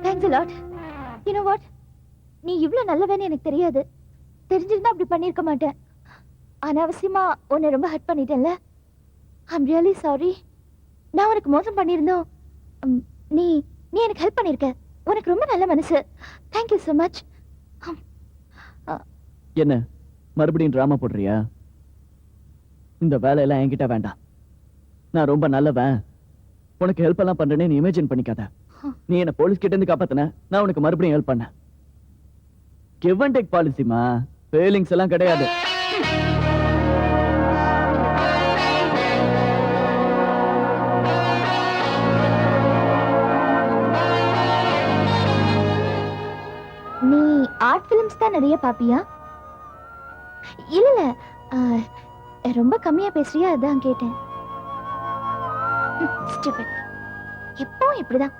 Thanks a lot. You know what? நீ இவ்வளவு நல்லவன்னு எனக்கு தெரியாது. தெரிஞ்சிருந்தா அப்படி பண்ணிருக்க மாட்டேன். அனாவசியமா உன்னை ரொம்ப ஹர்ட் பண்ணிட்டேன்ல. I'm really sorry. நான் உனக்கு மோசம் பண்ணிருந்தோம். நீ நீ எனக்கு ஹெல்ப் பண்ணிருக்க. உனக்கு ரொம்ப நல்ல மனசு. Thank you so much. என்ன மறுபடியும் டிராமா போடுறியா? இந்த வேலையெல்லாம் என்கிட்ட வேண்டாம். நான் ரொம்ப நல்லவன், உனக்கு ஹெல்ப் எல்லாம் பண்றேன்னு நீ இமேஜின் பண்ணிக்காத. நீ என்ன போலீஸ் கிட்ட இருந்து காப்பாத்தின, நான் உனக்கு மறுபடியும் ஹெல்ப் பண்ணேன். கிவ் அண்ட் டேக் பாலிசிமா, ஃபீலிங்ஸ் எல்லாம் கிடையாது. நீ ஆர்ட் ஃபிலிம்ஸ் தான் நிறைய பாப்பியா? இல்ல ரொம்ப கம்மியா பேசுறியா, அதான் கேட்டேன். Stupid. எப்பவும் இப்படிதான்,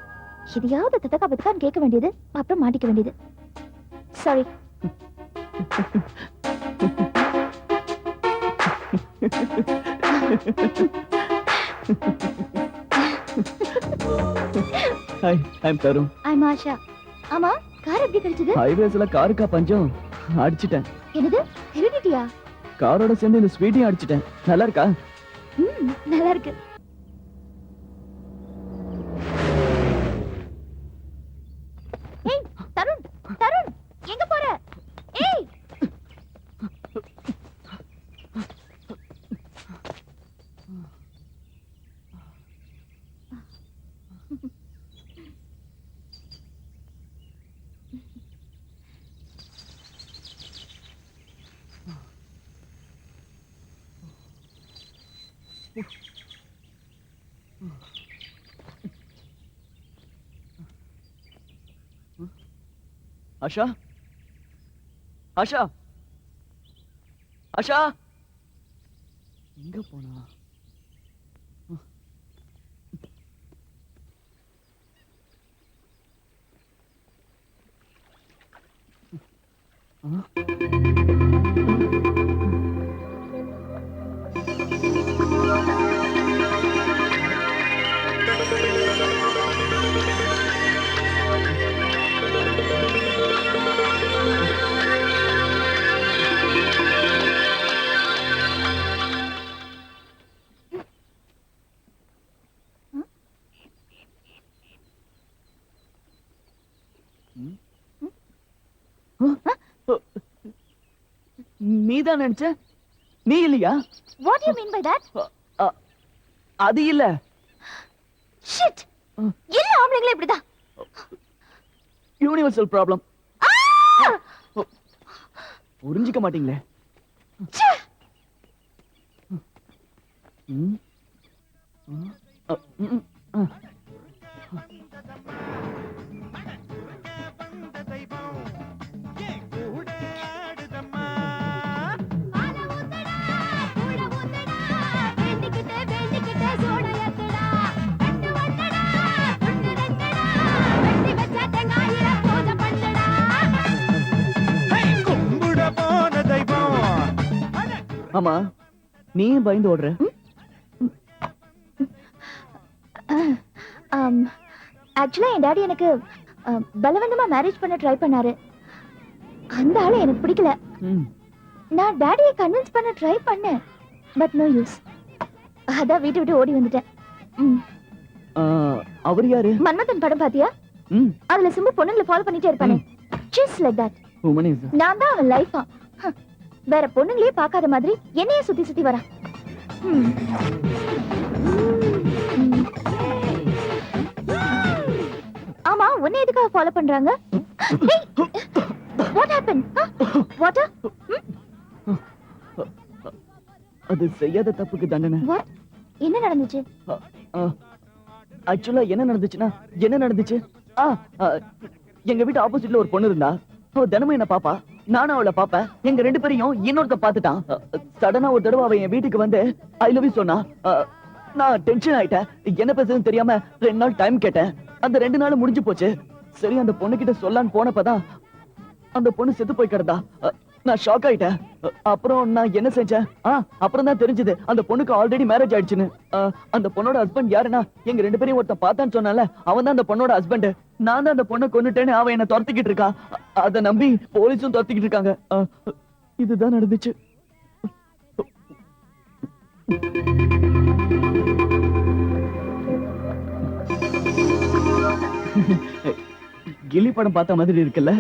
எதையாவது தத்தக்கா பத்தக்கான்னு கேட்க வேண்டியது, அப்புறம் மாட்டிக்க வேண்டியது. Sorry. Hi, I'm Tarun. I'm Asha. ஆமா, கார் எப்படி கிடைச்சது? ஹைவேஸ்ல காருக்கா பஞ்சம், அடிச்சிட்டேன். என்னது, திருடிட்டியா? காரோட சேர்ந்து இந்த ஸ்வீட்டையும் அடிச்சிட்டேன். நல்லா இருக்கா? நல்லா இருக்கு. ஏய் தருண், தருண் எங்க போற? ஏய் ஆஷா, ஆஷா, ஆஷா, எங்க போனா? நீதான் நினைச்ச, நீ இல்லையா? What do you mean by that? அது இல்ல. Shit. எல்லா ஆம்பளைங்களும் இப்படிதான். Universal problem. புரிஞ்சிக்க மாட்டீங்களே. ஆமா நீ பயந்து ஓடுற? ஆக்சுவலா என் டாடி எனக்கு பலவந்தமா மேரேஜ் பண்ண ட்ரை பண்ணாரு. அந்த ஆளு எனக்கு பிடிக்கல. நான் டாடியை கன்வின்ஸ் பண்ண ட்ரை பண்ணேன், பட் நோ யூஸ். அதான் வீட்டை விட்டு ஓடி வந்துட்டேன். அவர் யாரு? மன்மதன் படம் பாத்தியா? அதுல சிம்பு பொண்ணுங்களை ஃபாலோ பண்ணிட்டே இருப்பானே, just like that. நான் தான் அவன் லைஃபா. வேற பொண்ணுங்களே பார்க்காத மாதிரி என்னையே சுத்தி சுத்தி வரா. ஆமா, உன்னை எதுக்காக ஃபாலோ பண்றாங்க? What happened? Water? அது செய்யாத தப்புக்கு தண்டனை. What? என்ன நடந்துச்சு? ஆக்சுவலா என்ன நடந்துச்சு? எங்க வீட்டு ஆப்போசிட்ல ஒரு பொண்ணு இருந்தா. அவ தினமும் என்ன பாப்பா, நானும் அவளை பாப்பேன். எங்க 2 பேரையும் இன்னொருத்த பாத்துட்டான். சடனா ஒரு தடவை அவன் என் வீட்டுக்கு வந்து ஐ லவ் யூ சொன்னா. நான் டென்ஷன் ஆயிட்டேன். என்ன பேசுறதுன்னு தெரியாம 2 நாள் டைம் கேட்டேன். அந்த 2 நாள் முடிஞ்சு போச்சு. சரி, அந்த பொண்ணு கிட்ட சொல்லான்னு போனப்பதான் அந்த பொண்ணு செத்து போய் கிடந்தா. நான் ஷாக் ஆயிட்டேன். அப்புறம் நான் என்ன செஞ்சேன்? அப்புறம் தான் தெரிஞ்சது அந்த பொண்ணுக்கு ஆல்ரெடி மேரேஜ் ஆயிடுச்சுன்னு. அந்த பொண்ணோட ஹஸ்பண்ட் யாருன்னா எங்க 2 பேரையும் ஒருத்தன் பார்த்தான்னு சொன்னால அவன் தான் அந்த பொண்ணோட ஹஸ்பண்ட். நான் தான் அந்த பொண்ணை கொன்னுட்டேன்னு அவன் என்ன துரத்திக்கிட்டு இருக்கா. அதை நம்பி போலீஸும் துரத்திக்கிட்டு இருக்காங்க. இதுதான் நடந்துச்சு. கில்லி படம் பார்த்த மாதிரி இருக்குல்ல?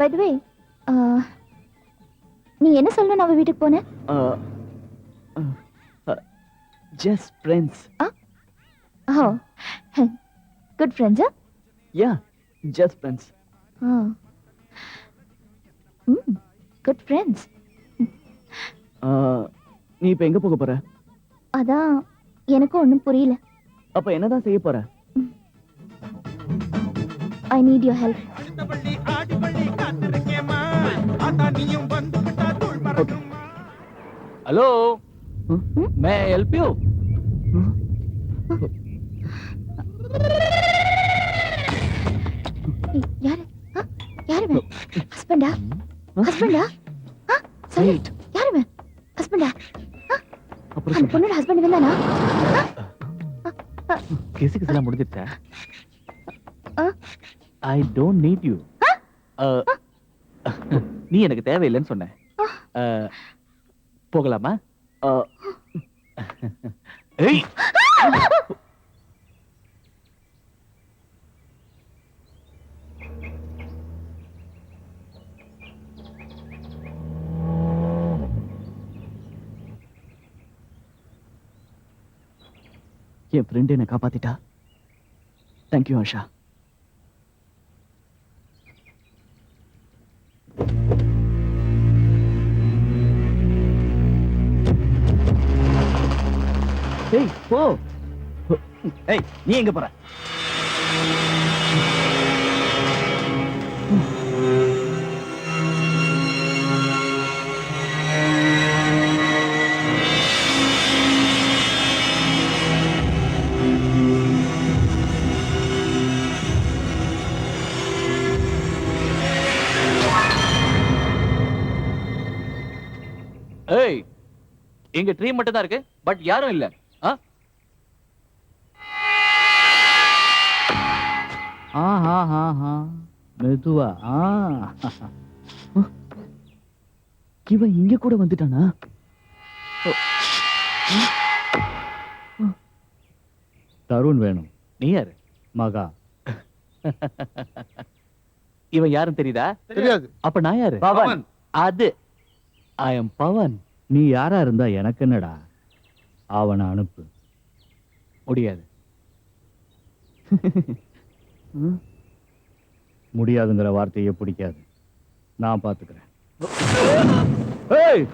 By the way, நீ என்ன சொல்லணும் அவ வீட்டுக்கு போன? Just friends. Oh, good friends, huh? Yeah, just friends. Good friends. நீ இப்ப எங்க போக போற? அதான் எனக்கு ஒண்ணும் புரியல. அப்ப என்னதான் செய்ய போற? I need your help. Hello? May I help you? யாரு? யாரு? ஹஸ்பண்டா? ஹஸ்பண்டா? சரி, யாரு? ஹஸ்பண்டா? அந்த பொண்ணோட ஹஸ்பண்ட் வந்தானா? கிசிக்கு எல்லாம் முடிஞ்சிருச்சா? I don't need you. நீ எனக்கு தேவையில்லைன்னு சொன்ன. போகலாமா? ஏய், என் ஃப்ரெண்ட் என்ன காப்பாத்திட்டா. தேங்க்யூ ஆஷா. ஏய் போ. ஏய், நீ எங்க போற? ஏய், இங்க ட்ரீ மட்டும் தான் இருக்கு, பட் யாரும் இல்ல. மெதுவா. இவன் இங்க கூட வந்துட்டானா? தருண் வேணும். நீ யாரு? மகா. இவன் யாரும் தெரியுதா? தெரியாது. அப்ப நான் யாரு? பவன். அது I am பவன். நீ யாரா இருந்தா எனக்கு என்னடா? அவனை அனுப்பு. முடியாது. முடியாதுங்கிற வார்த்தையை பிடிக்காது. நான் பாத்துக்கிறேன். ஏய்,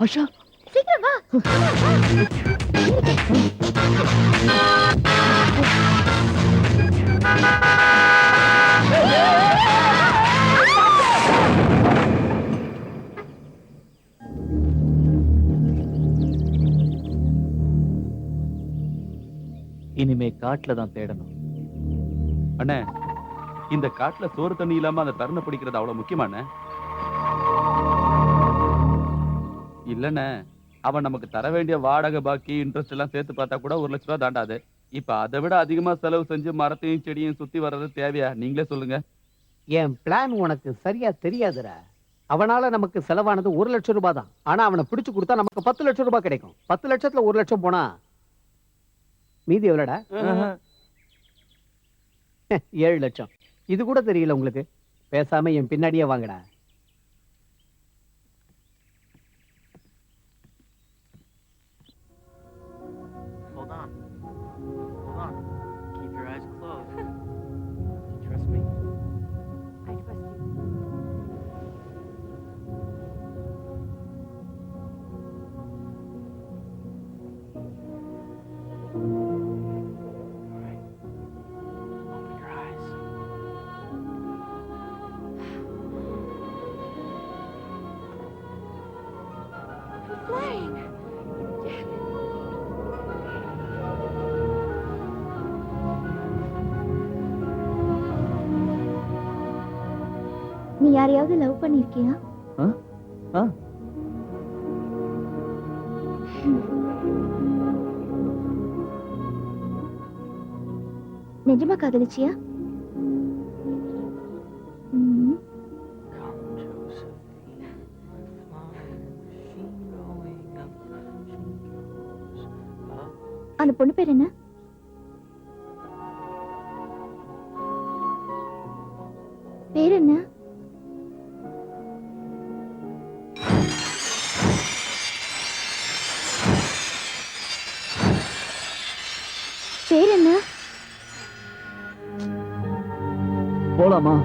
ஆஷா சீக்கிரம் வா. இனிமே காட்டுல தான் தேடணும். அண்ணே, இந்த காட்டுல சோறு தண்ணி இல்லாம அந்த தருணை பிடிக்கிறது அவ்வளவு முக்கியமான இல்லண்ணே. அவன் நமக்கு தர வேண்டிய வாடகை பாக்கி இன்ட்ரெஸ்ட் எல்லாம் சேர்த்து பார்த்தா கூட 1 லட்சம் ரூபாய் தாண்டாது. இப்ப அதை விட அதிகமா செலவு செஞ்சு மரத்தையும் செடியும் சுத்தி வர்றது தேவையா? நீங்களே சொல்லுங்க. என் பிளான் உனக்கு சரியா தெரியாதுடா. அவனால நமக்கு செலவானது 1 லட்சம் ரூபாய் தான். ஆனா அவனை பிடிச்சு கொடுத்தா நமக்கு 10 லட்சம் ரூபாய் கிடைக்கும். 10 லட்சத்துல 1 லட்சம் போனா மீதி எவ்வளோடா? 7 லட்சம். இது கூட தெரியல உங்களுக்கு. பேசாம என் பின்னாடியே வாங்கடா. Hold on. Hold on. Keep your eyes closed. You trust me? I trust you. All right. Open your eyes. I'm flying. நீ யாரையாவது லவ் பண்ணிருக்கியா? நிஜமா காதலிச்சியா? அந்த பொண்ணு பேர் என்ன? பேர் என்ன? பேர் என்ன? போலாமா?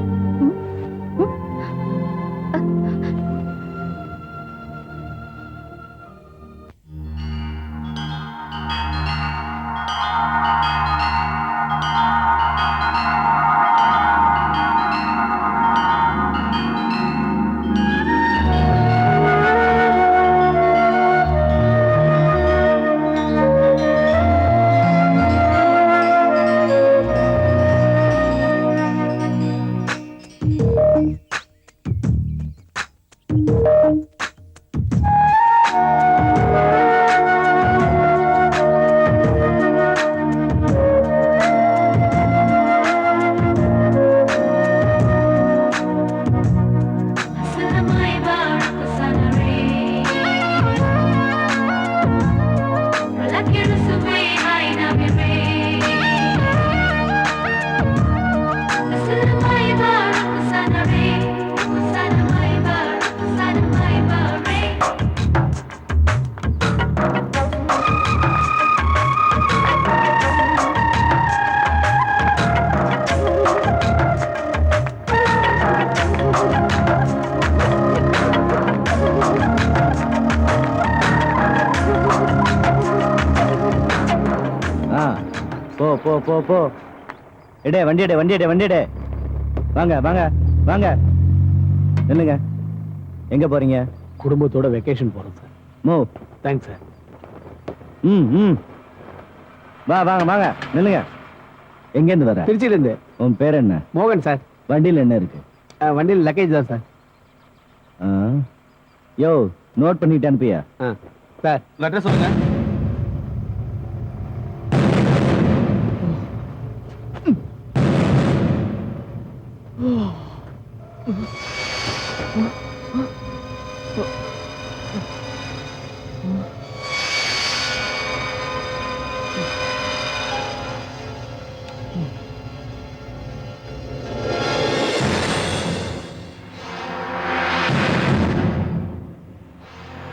போ போ போ எடே வண்டி எடே வண்டி எடே வண்டி எடே. வாங்க வாங்க வாங்க நில்லுங்க. எங்க போறீங்க? குடும்பத்தோட வெக்கேஷன் போறோம் சார். மூவ். Thanks sir. வா வாங்க வாங்க நில்லுங்க. எங்கேருந்து வர? திருச்சியில இருந்து. உன் பேர் என்ன? மோகன் சார். வண்டியில் என்ன இருக்கு? வண்டியில் லக்கேஜ் தான் சார். யோ நோட் பண்ணிட்டு அனுப்பியா? சார் லெட்டர் சொல்லுங்க.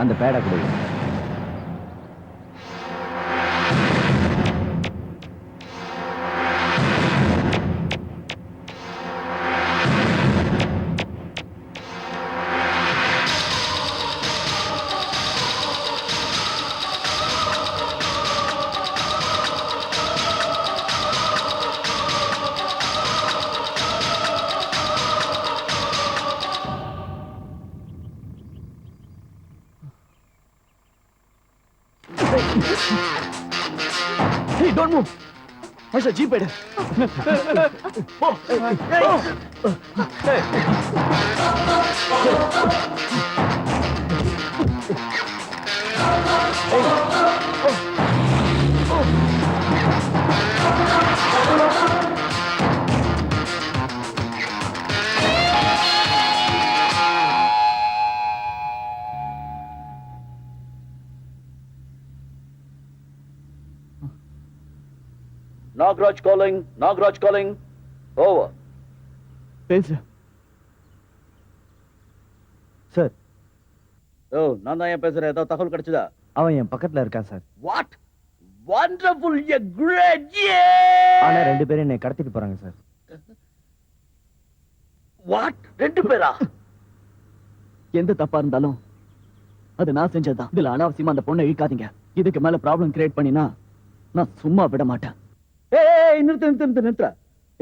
அந்த பேடை கொடு. Hey, don't move. Asha, jeep edu. Oh, hey. Nagraj calling. Nagraj calling. Over. பேசு. சார், ஓ, நான் தான் ஏன் பேசுறேன். ஏதாவது தகவல் கிடைச்சதா? அவன் என் பக்கத்துல இருக்கான் sir. What? Wonderful, a great, yeah! ஆனா 2 பேரும் என்னை கடத்திட்டு போறாங்க சார். What? 2 பேரா? எந்த தப்பா இருந்தாலும் அது நான் செஞ்சதுதான். இதுல அனாவசியமா அந்த பொண்ணை இழுக்காதீங்க. இதுக்கு மேல ப்ராப்ளம் கிரியேட் பண்ணினா நான் சும்மா விட மாட்டேன். ஏய், நிறுத்து.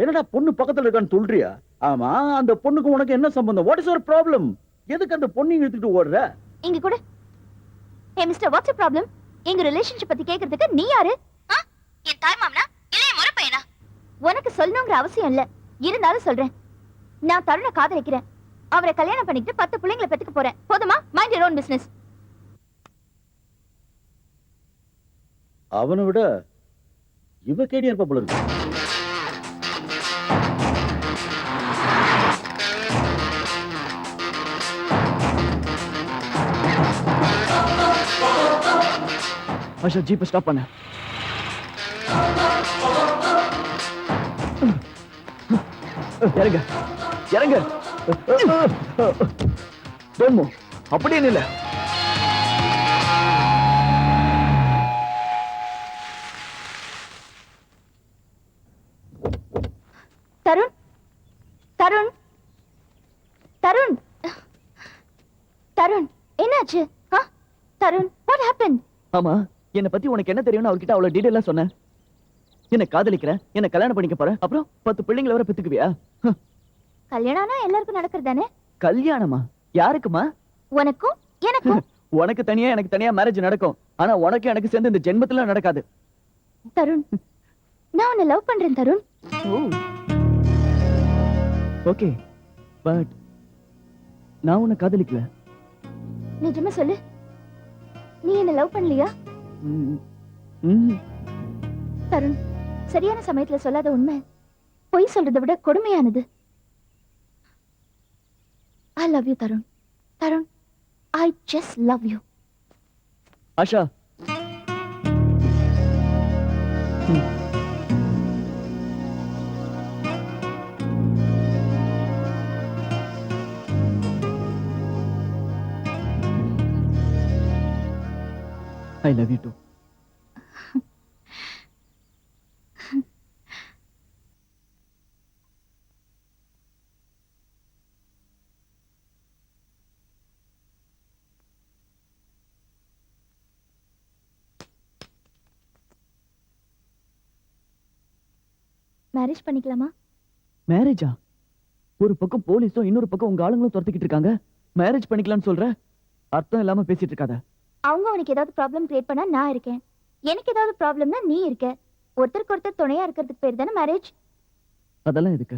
என்னடா பொண்ணு பக்கத்துல இருக்கான்னு சொல்றியா? ஆமா, அந்த பொண்ணுக்கு உனக்கு என்ன சம்பந்தம்? What is your problem? எதுக்கு அந்த பொண்ணு இழுத்துட்டு ஓடுற? இங்க கூட ஹே மிஸ்டர், வாட்ஸ் யுவர் ப்ராப்ளம்? எங்க ரிலேஷன்ஷிப் பத்தி கேக்குறதுக்கு நீ யாரு? என் தாய் மாமனா இல்ல என் முறை பையனா? உனக்கு சொல்லணுங்கிற அவசியம் இல்ல, இருந்தாலும் சொல்றேன். நான் தருணை காதலிக்கிறேன். அவரை கல்யாணம் பண்ணிட்டு 10 பிள்ளைங்களை பெத்துக்க போறேன். போதுமா? Mind your own business. அவனை விட இவ கேடியா இருப்பா போல இருக்கு. ஆஷா, ஜீப்பை ஸ்டாப் பண்ண. இறங்க இறங்க. Don't move. அப்படியே நில்ல. தருண், தருண், தருண், தருண், என்னாச்சு? Tarun, what happened? ஆமா, என்ன பத்தி உனக்கு என்ன தெரியும்னு அவர்கிட்ட அவ்வளவு டீடைலா சொன்னேன். என்ன காதலிக்கிற, என்ன கல்யாணம் பண்ணிக்க போற, அப்புறம் 10 பிள்ளைங்களை வர பெத்துக்குவியா? கல்யாணம்னா எல்லாருக்கும் நடக்கிறது தானே? கல்யாணமா? யாருக்குமா? உனக்கும் எனக்கும். உனக்கு தனியா எனக்கு தனியா மேரேஜ் நடக்கும். ஆனா உனக்கு எனக்கு சேர்ந்து இந்த ஜென்மத்துல நடக்காது. தருண், நான் உன்னை லவ் பண்றேன் தருண். ஓகே, பட் நான் உன்னை காதலிக்கல. நிஜமா சொல்லு, நீ என்ன லவ் பண்ணலையா? தருண், சரியான சமயத்துல சொல்லாத உண்மை பொய் சொல்றதை விட கொடுமையானது. I love you Tarun. Tarun, I just love you. Asha, I love you too. Marriage பண்ணிக்கலாமா? மேரேஜா? ஒரு பக்கம் போலீஸும் இன்னொரு பக்கம் உங்க ஆளுங்களும் துரத்திக்கிட்டு இருக்காங்க. மேரேஜ் பண்ணிக்கலாம்னு சொல்ற? அர்த்தம் இல்லாம பேசிட்டு இருக்காத. அவங்க உனக்கு ஏதாவது ப்ராப்ளம் கிரியேட் பண்ணா நான் இருக்கேன், எனக்கு ஏதாவது ப்ராப்ளம்னா நீ இருக்க. ஒருத்தருக்கு ஒருத்தர் துணையா இருக்கிறதுக்கு பேர் தானே மேரேஜ். அதெல்லாம் எதுக்கு?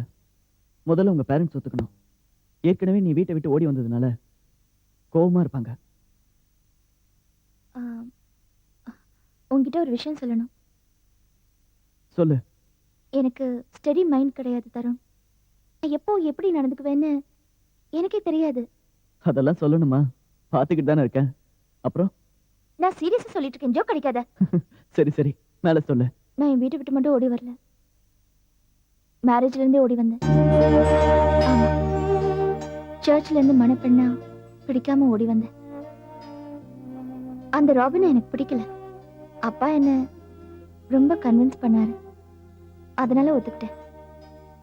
முதல்ல உங்க பேரண்ட்ஸ் ஒத்துக்கணும். ஏற்கனவே நீ வீட்டை விட்டு ஓடி வந்ததுனால கோவமா இருப்பாங்க. உன்கிட்ட ஒரு விஷயம் சொல்லணும். சொல்லு. எனக்கு ஸ்டெடி மைண்ட் கிடையாது தருண். நான் எப்போ எப்படி நடந்துக்குவேன்னு எனக்கே தெரியாது. அதெல்லாம் சொல்லணுமா? பாத்துக்கிட்டு தானே இருக்கேன். அப்புறம் நான் சீரியஸா சொல்லிட்டு இருக்கேன், ஜோக் கிடைக்காத. சரி சரி, மேல சொல்லு. நான் என் வீட்டை விட்டு மட்டும் ஓடி வரல, மேரேஜ்ல இருந்தே ஓடி வந்தேன். ஆமா, சர்ச்ல இருந்து மணப்பெண்ணா பிடிக்காம ஓடி வந்தேன். அந்த ராபின் எனக்கு பிடிக்கல. அப்பா என்ன ரொம்ப கன்வின்ஸ் பண்ணாரு, அதனால ஒத்துக்கிட்டேன்.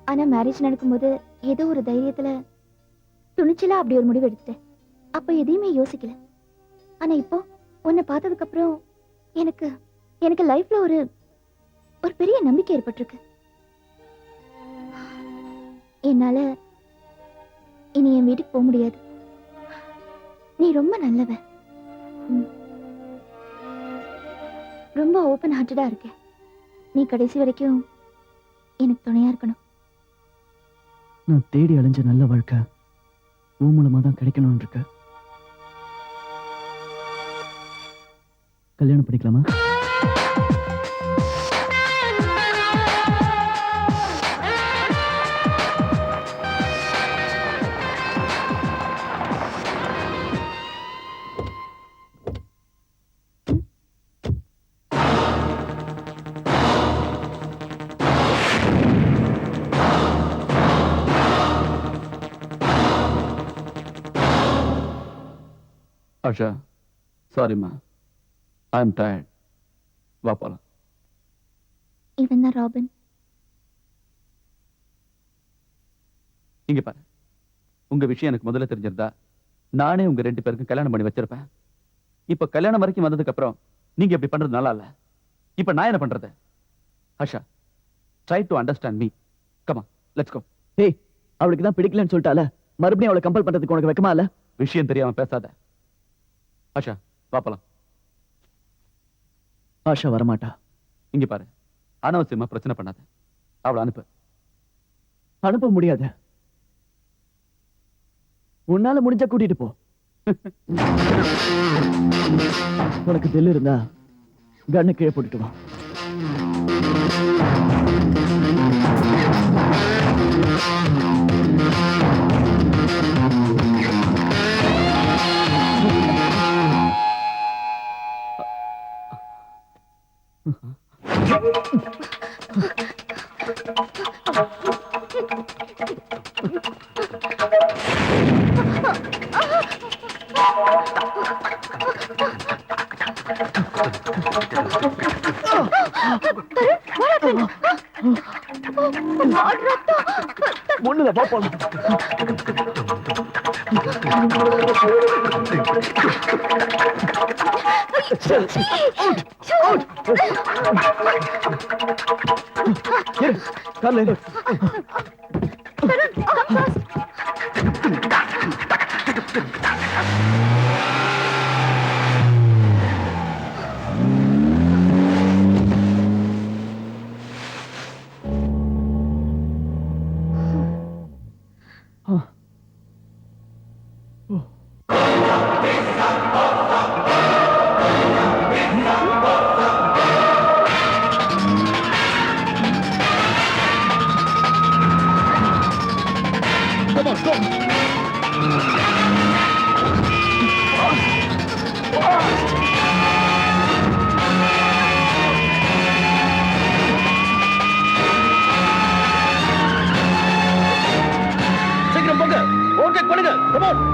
ஆனா மேரேஜ் நடக்கும்போது ஏதோ ஒரு தைரியத்துல துணிச்சலா அப்படி ஒரு முடிவு எடுத்துட்டேன். அப்ப எதையுமே யோசிக்கல. ஆனா இப்போ உன்னை பார்த்ததுக்கு அப்புறம் எனக்கு எனக்கு லைஃப்ல ஒரு ஒரு பெரிய நம்பிக்கை ஏற்பட்டிருக்கு. என்னால இனி என் வீட்டுக்கு போக முடியாது. நீ ரொம்ப நல்லவ, ரொம்ப ஓப்பன் ஹார்ட்டடா இருக்க. நீ கடைசி வரைக்கும் எனக்கு துணையா இருக்கணும். நான் தேடி அலைஞ்ச நல்ல வாழ்க்கை உன் மூலமா தான் கிடைக்கணும்னு இருக்க. கல்யாணம் பண்ணிக்கலாமா? ஆஷா, சாரிம்மா, ஐ எம் டயர்ட். வா போலாம். இவன் தான் ராபின். இங்க பாரு, உங்க விஷயம் எனக்கு முதல்ல தெரிஞ்சிருந்தா நானே உங்க 2 பேருக்கும் கல்யாணம் பண்ணி வச்சிருப்பேன். இப்ப கல்யாணம் வரைக்கும் வந்ததுக்கு அப்புறம் நீங்க இப்படி பண்றது நல்லா இல்ல. இப்ப நான் என்ன பண்றது? Asha, try to understand me. Come on, let's go. ஏய், அவளுக்கு தான் பிடிக்கலன்னு சொல்லிட்டால, மறுபடியும் அவளை கம்பல் பண்றதுக்கு உனக்கு வெக்கமா இல்ல? விஷயம் தெரியாம பேசாத. ஆஷா, வா போலாம். ஆஷா வரமாட்டா. இங்க பாரு, அனாவசியமா பிரச்சனை பண்ணாத. அவளை அனுப்பு. அனுப்ப முடியாது. உன்னால முடிஞ்சா கூட்டிட்டு போ. உனக்கு தில் இருந்தா கண்ணு கீழே போட்டுட்டு வா. முன்னுல வா போலாம். கார்ல சீக்கிரம் போங்க. ஓவர்டேக் பண்ணுங்க. Come on.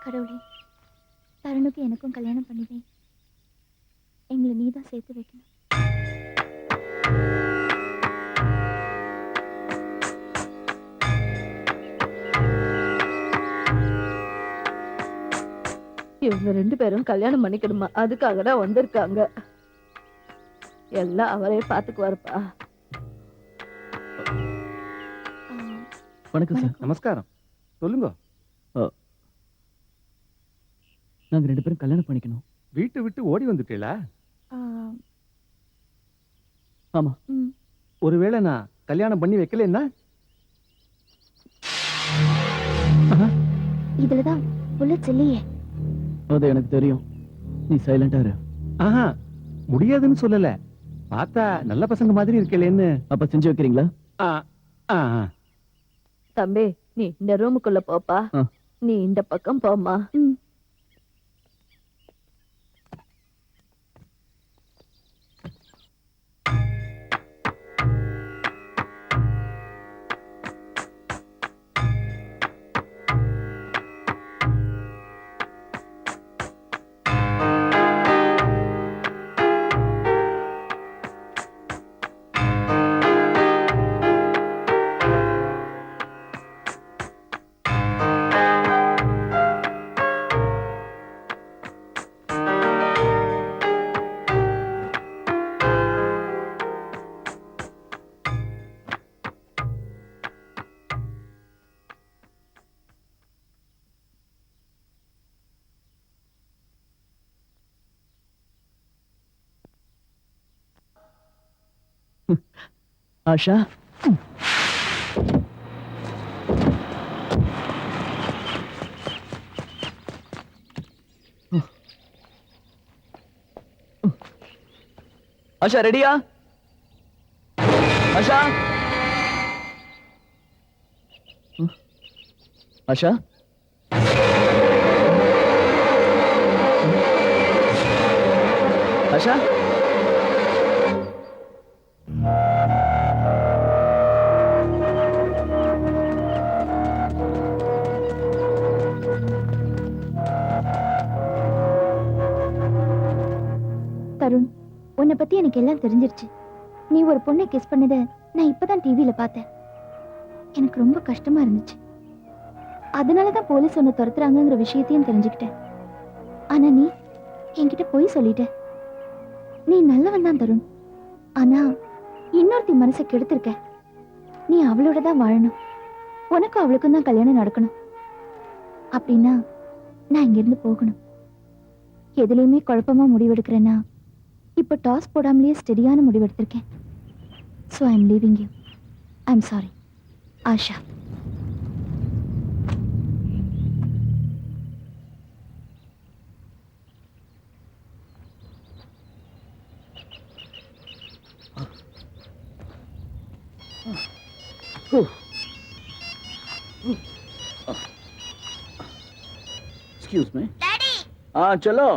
கடவுளே, தருணுக்கு எனக்கும் கல்யாணம் பண்ணிவே. எங்களை நீதான் சேர்த்து வைக்கணும். இவங்க 2 பேரும் கல்யாணம் பண்ணிக்கணுமா? அதுக்காக தான் வந்திருக்காங்க. எல்லாம் அவரே பாத்துக்குவாருப்பா. வணக்கம் சார். நமஸ்காரம். சொல்லுங்க. நாங்க 2 பேரும் கல்யாணம் பண்ணிக்கணும். வீட்டை விட்டு ஓடி வந்துட்டீங்களா? ஆமா. ஒருவேளை நான் கல்யாணம் பண்ணி வைக்கலன்னா? இதுலதான் புல்லட்ஸ் இல்லையே. அது எனக்கு தெரியும். நீ சைலண்டா இரு. ஆஹா, முடியாதுன்னு சொல்லல. பார்த்தா நல்ல பசங்க மாதிரி இருக்கலேன்னு. அப்ப செஞ்சு வைக்கிறீங்களா? தம்பி, நீ இந்த ரூமுக்குள்ள போப்பா. நீ இந்த பக்கம் போமா. ஆஷா, ஆஷா ரெடியா? ஆஷா ஆஷா ஆஷா தருண், உன்னை பத்தி எனக்கு எல்லாம் தெரிஞ்சிருச்சு. நீ ஒரு பொண்ணை கிஸ் பண்ணத நான் இப்பதான் டிவியில பார்த்தேன். எனக்கு ரொம்ப கஷ்டமா இருந்துச்சு. அதனாலதான் போலீஸ் உன்னை துரத்துறாங்கிற விஷயத்தையும் தெரிஞ்சுக்கிட்டேன். ஆனா நீ என்கிட்ட போய் சொல்லிட்ட. நீ நல்லவன் தான் தருண். ஆனா இன்னொருத்தி மனசை கெடுத்திருக்க. நீ அவளோட தான் வாழணும். உனக்கும் அவளுக்கும் தான் கல்யாணம் நடக்கணும். அப்படின்னா நான் இங்கிருந்து போகணும். எதுலையுமே குழப்பமா முடிவெடுக்கிறேன்னா இப்ப டாஸ் போடாமலேயே ஸ்டெடியான முடிவெடுத்திருக்கேன். So I am leaving you. I am sorry. Asha. Excuse me. Daddy, चलो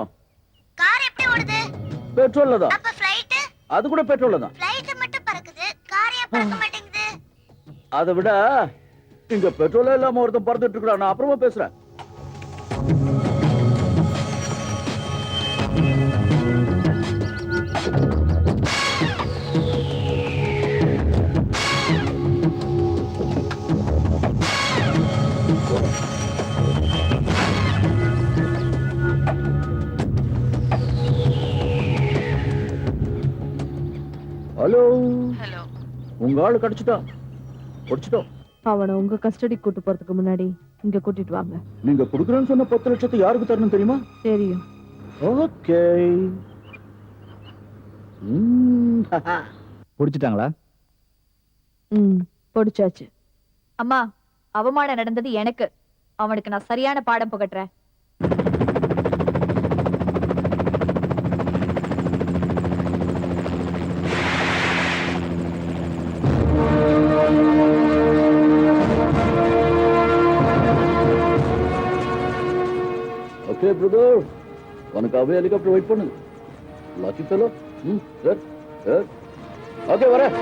கார் எப்படி ஓடுது? பெட்ரோல்ல தான். அப்ப ஃளைட்? அது கூட பெட்ரோல்ல தான். ஃளைட் மட்டும் பறக்குது, கார் ஏன் பறக்க மாட்டேங்குது? அதை விட இங்க பெட்ரோல் இல்லாம ஒருத்தன் பறந்துட்டு இருக்கா. நான் அப்புறமா பேசுறேன். Hello hello. உங்க ஆளு கிடைச்சிட்டான். முடிச்சிட்டோம். அவனை உங்க கஸ்டடி கூட்டு போறதுக்கு முன்னாடி இங்க கூட்டிட்டு வாங்க. நீங்க குடுக்குறேன்னு சொன்ன 10 லட்சத்தை யாருக்கு தரணும் தெரியுமா? தெரியும். ஓகே. பிடிச்சிட்டாங்களா? பிடிச்சாச்சு. அம்மா, அவமானம் நடந்தது எனக்கு. அவனுக்கு நான் சரியான பாடம் புகட்டுறேன். ஓகே பிரதர், உனக்காகவே ஹெலிகாப்டர் வெயிட் பண்ணுங்க. Lucky fellow. ஓகே வரேன்.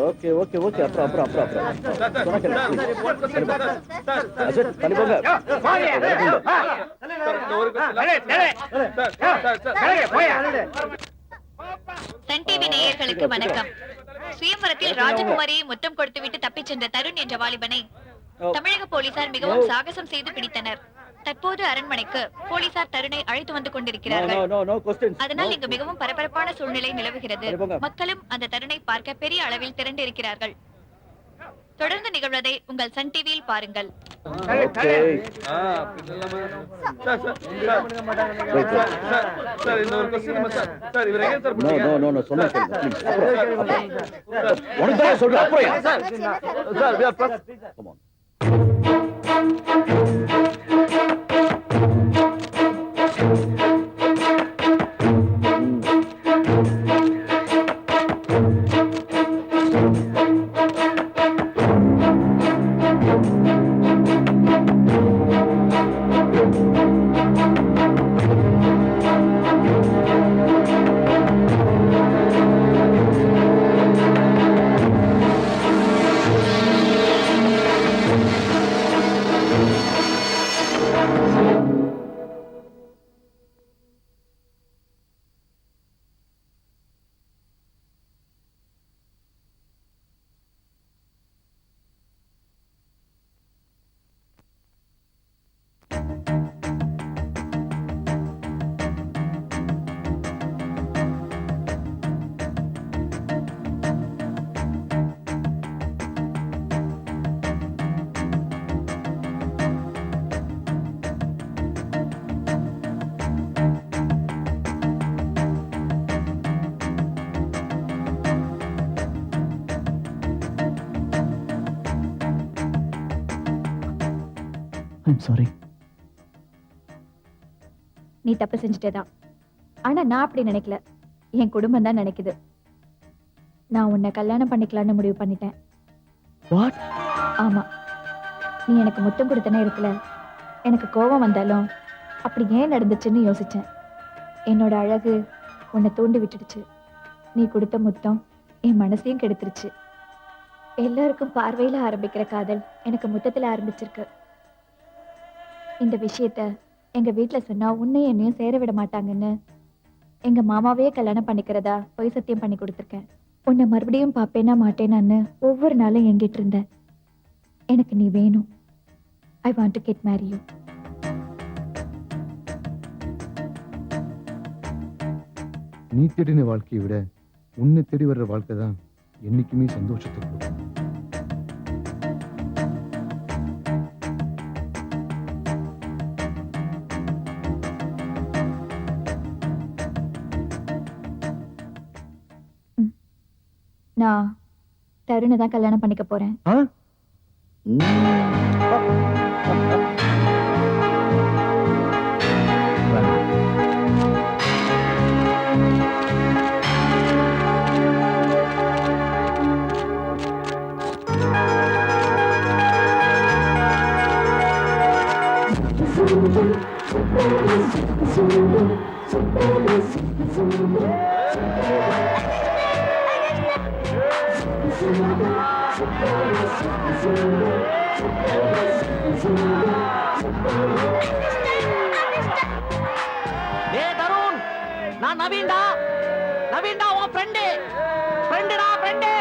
Okay okay okay. அப்புறம் தள்ளி போங்க. சன் டிவி நேயர்களுக்கு வணக்கம். சுயம்பரத்தில் ராஜகுமாரியை முத்தம் கொடுத்துவிட்டு தப்பிச் சென்ற தருண் என்ற வாலிபனை தமிழக போலீசார் மிகவும் சாகசம் செய்து பிடித்தனர். தற்போது அரண்மனைக்கு போலீசார் தருணை அழைத்து வந்து கொண்டிருக்கிறார்கள். அதனால் இங்கு மிகவும் பரபரப்பான சூழ்நிலை நிலவுகிறது. மக்களும் அந்த தருணை பார்க்க பெரிய அளவில் திரண்டிருக்கிறார்கள். தொடர்ந்து நிகழ்வதை உங்கள் சன் டிவியில் பாருங்கள். சொல்றேன். I'm sorry. நீ தப்பு செஞ்சுட்டேதான். ஆனா நான் அப்படி நினைக்கல, என் குடும்பம் தான் நினைக்குது. நான் உன்னை கல்யாணம் பண்ணிக்கலாம்னு முடிவு பண்ணிட்டேன். வாட்? ஆமா, நீ எனக்கு முத்தம் கொடுத்த நேரத்துல எனக்கு கோபம் வந்தாலும் அப்படி ஏன் நடந்துச்சுன்னு யோசிச்சேன். என்னோட அழகு உன்னை தூண்டி விட்டுடுச்சு. நீ கொடுத்த முத்தம் என் மனசையும் கெடுத்துருச்சு. எல்லாருக்கும் பார்வையில ஆரம்பிக்கிற காதல் எனக்கு முத்தத்துல ஆரம்பிச்சிருக்கு. இந்த விஷயத்த எங்க வீட்டுல சொன்னா உன்னையும் என்னையும் சேர விட மாட்டாங்கன்னு எங்க மாமாவே கல்யாணம் பண்ணிக்கிறதா பொய் சத்தியம் பண்ணி கொடுத்துருக்கேன். உன்னை மறுபடியும் பாப்பேனா மாட்டேனான்னு ஒவ்வொரு நாளும் எங்கிட்டு இருந்தேன். எனக்கு நீ வேணும். ஐ want to get Mary you. நீ தேடின வாழ்க்கையை விட உன்னை தேடி வர்ற வாழ்க்கை தான் என்னைக்குமே சந்தோஷத்தை கொடுக்கும். நான் தருணை தான் கல்யாணம் பண்ணிக்க போறேன். டேய் தருண், நான் நவீன்டா. நவீன்டா உன் ஃப்ரெண்டு. ஃப்ரெண்டுடா, ஃப்ரெண்டு.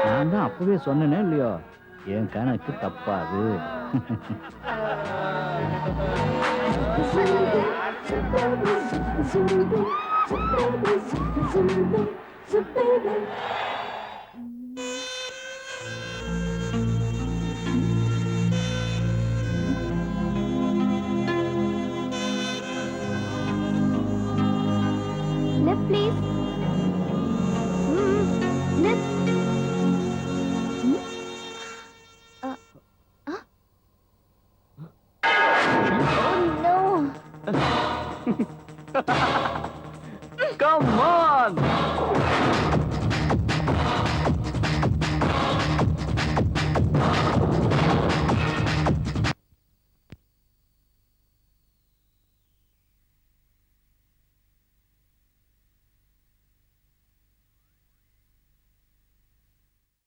நான் தான் அப்பவே சொன்னேனே இல்லையோ, என் கணக்கு தப்பாது. Lift, please. Lift. Oh no. Come on.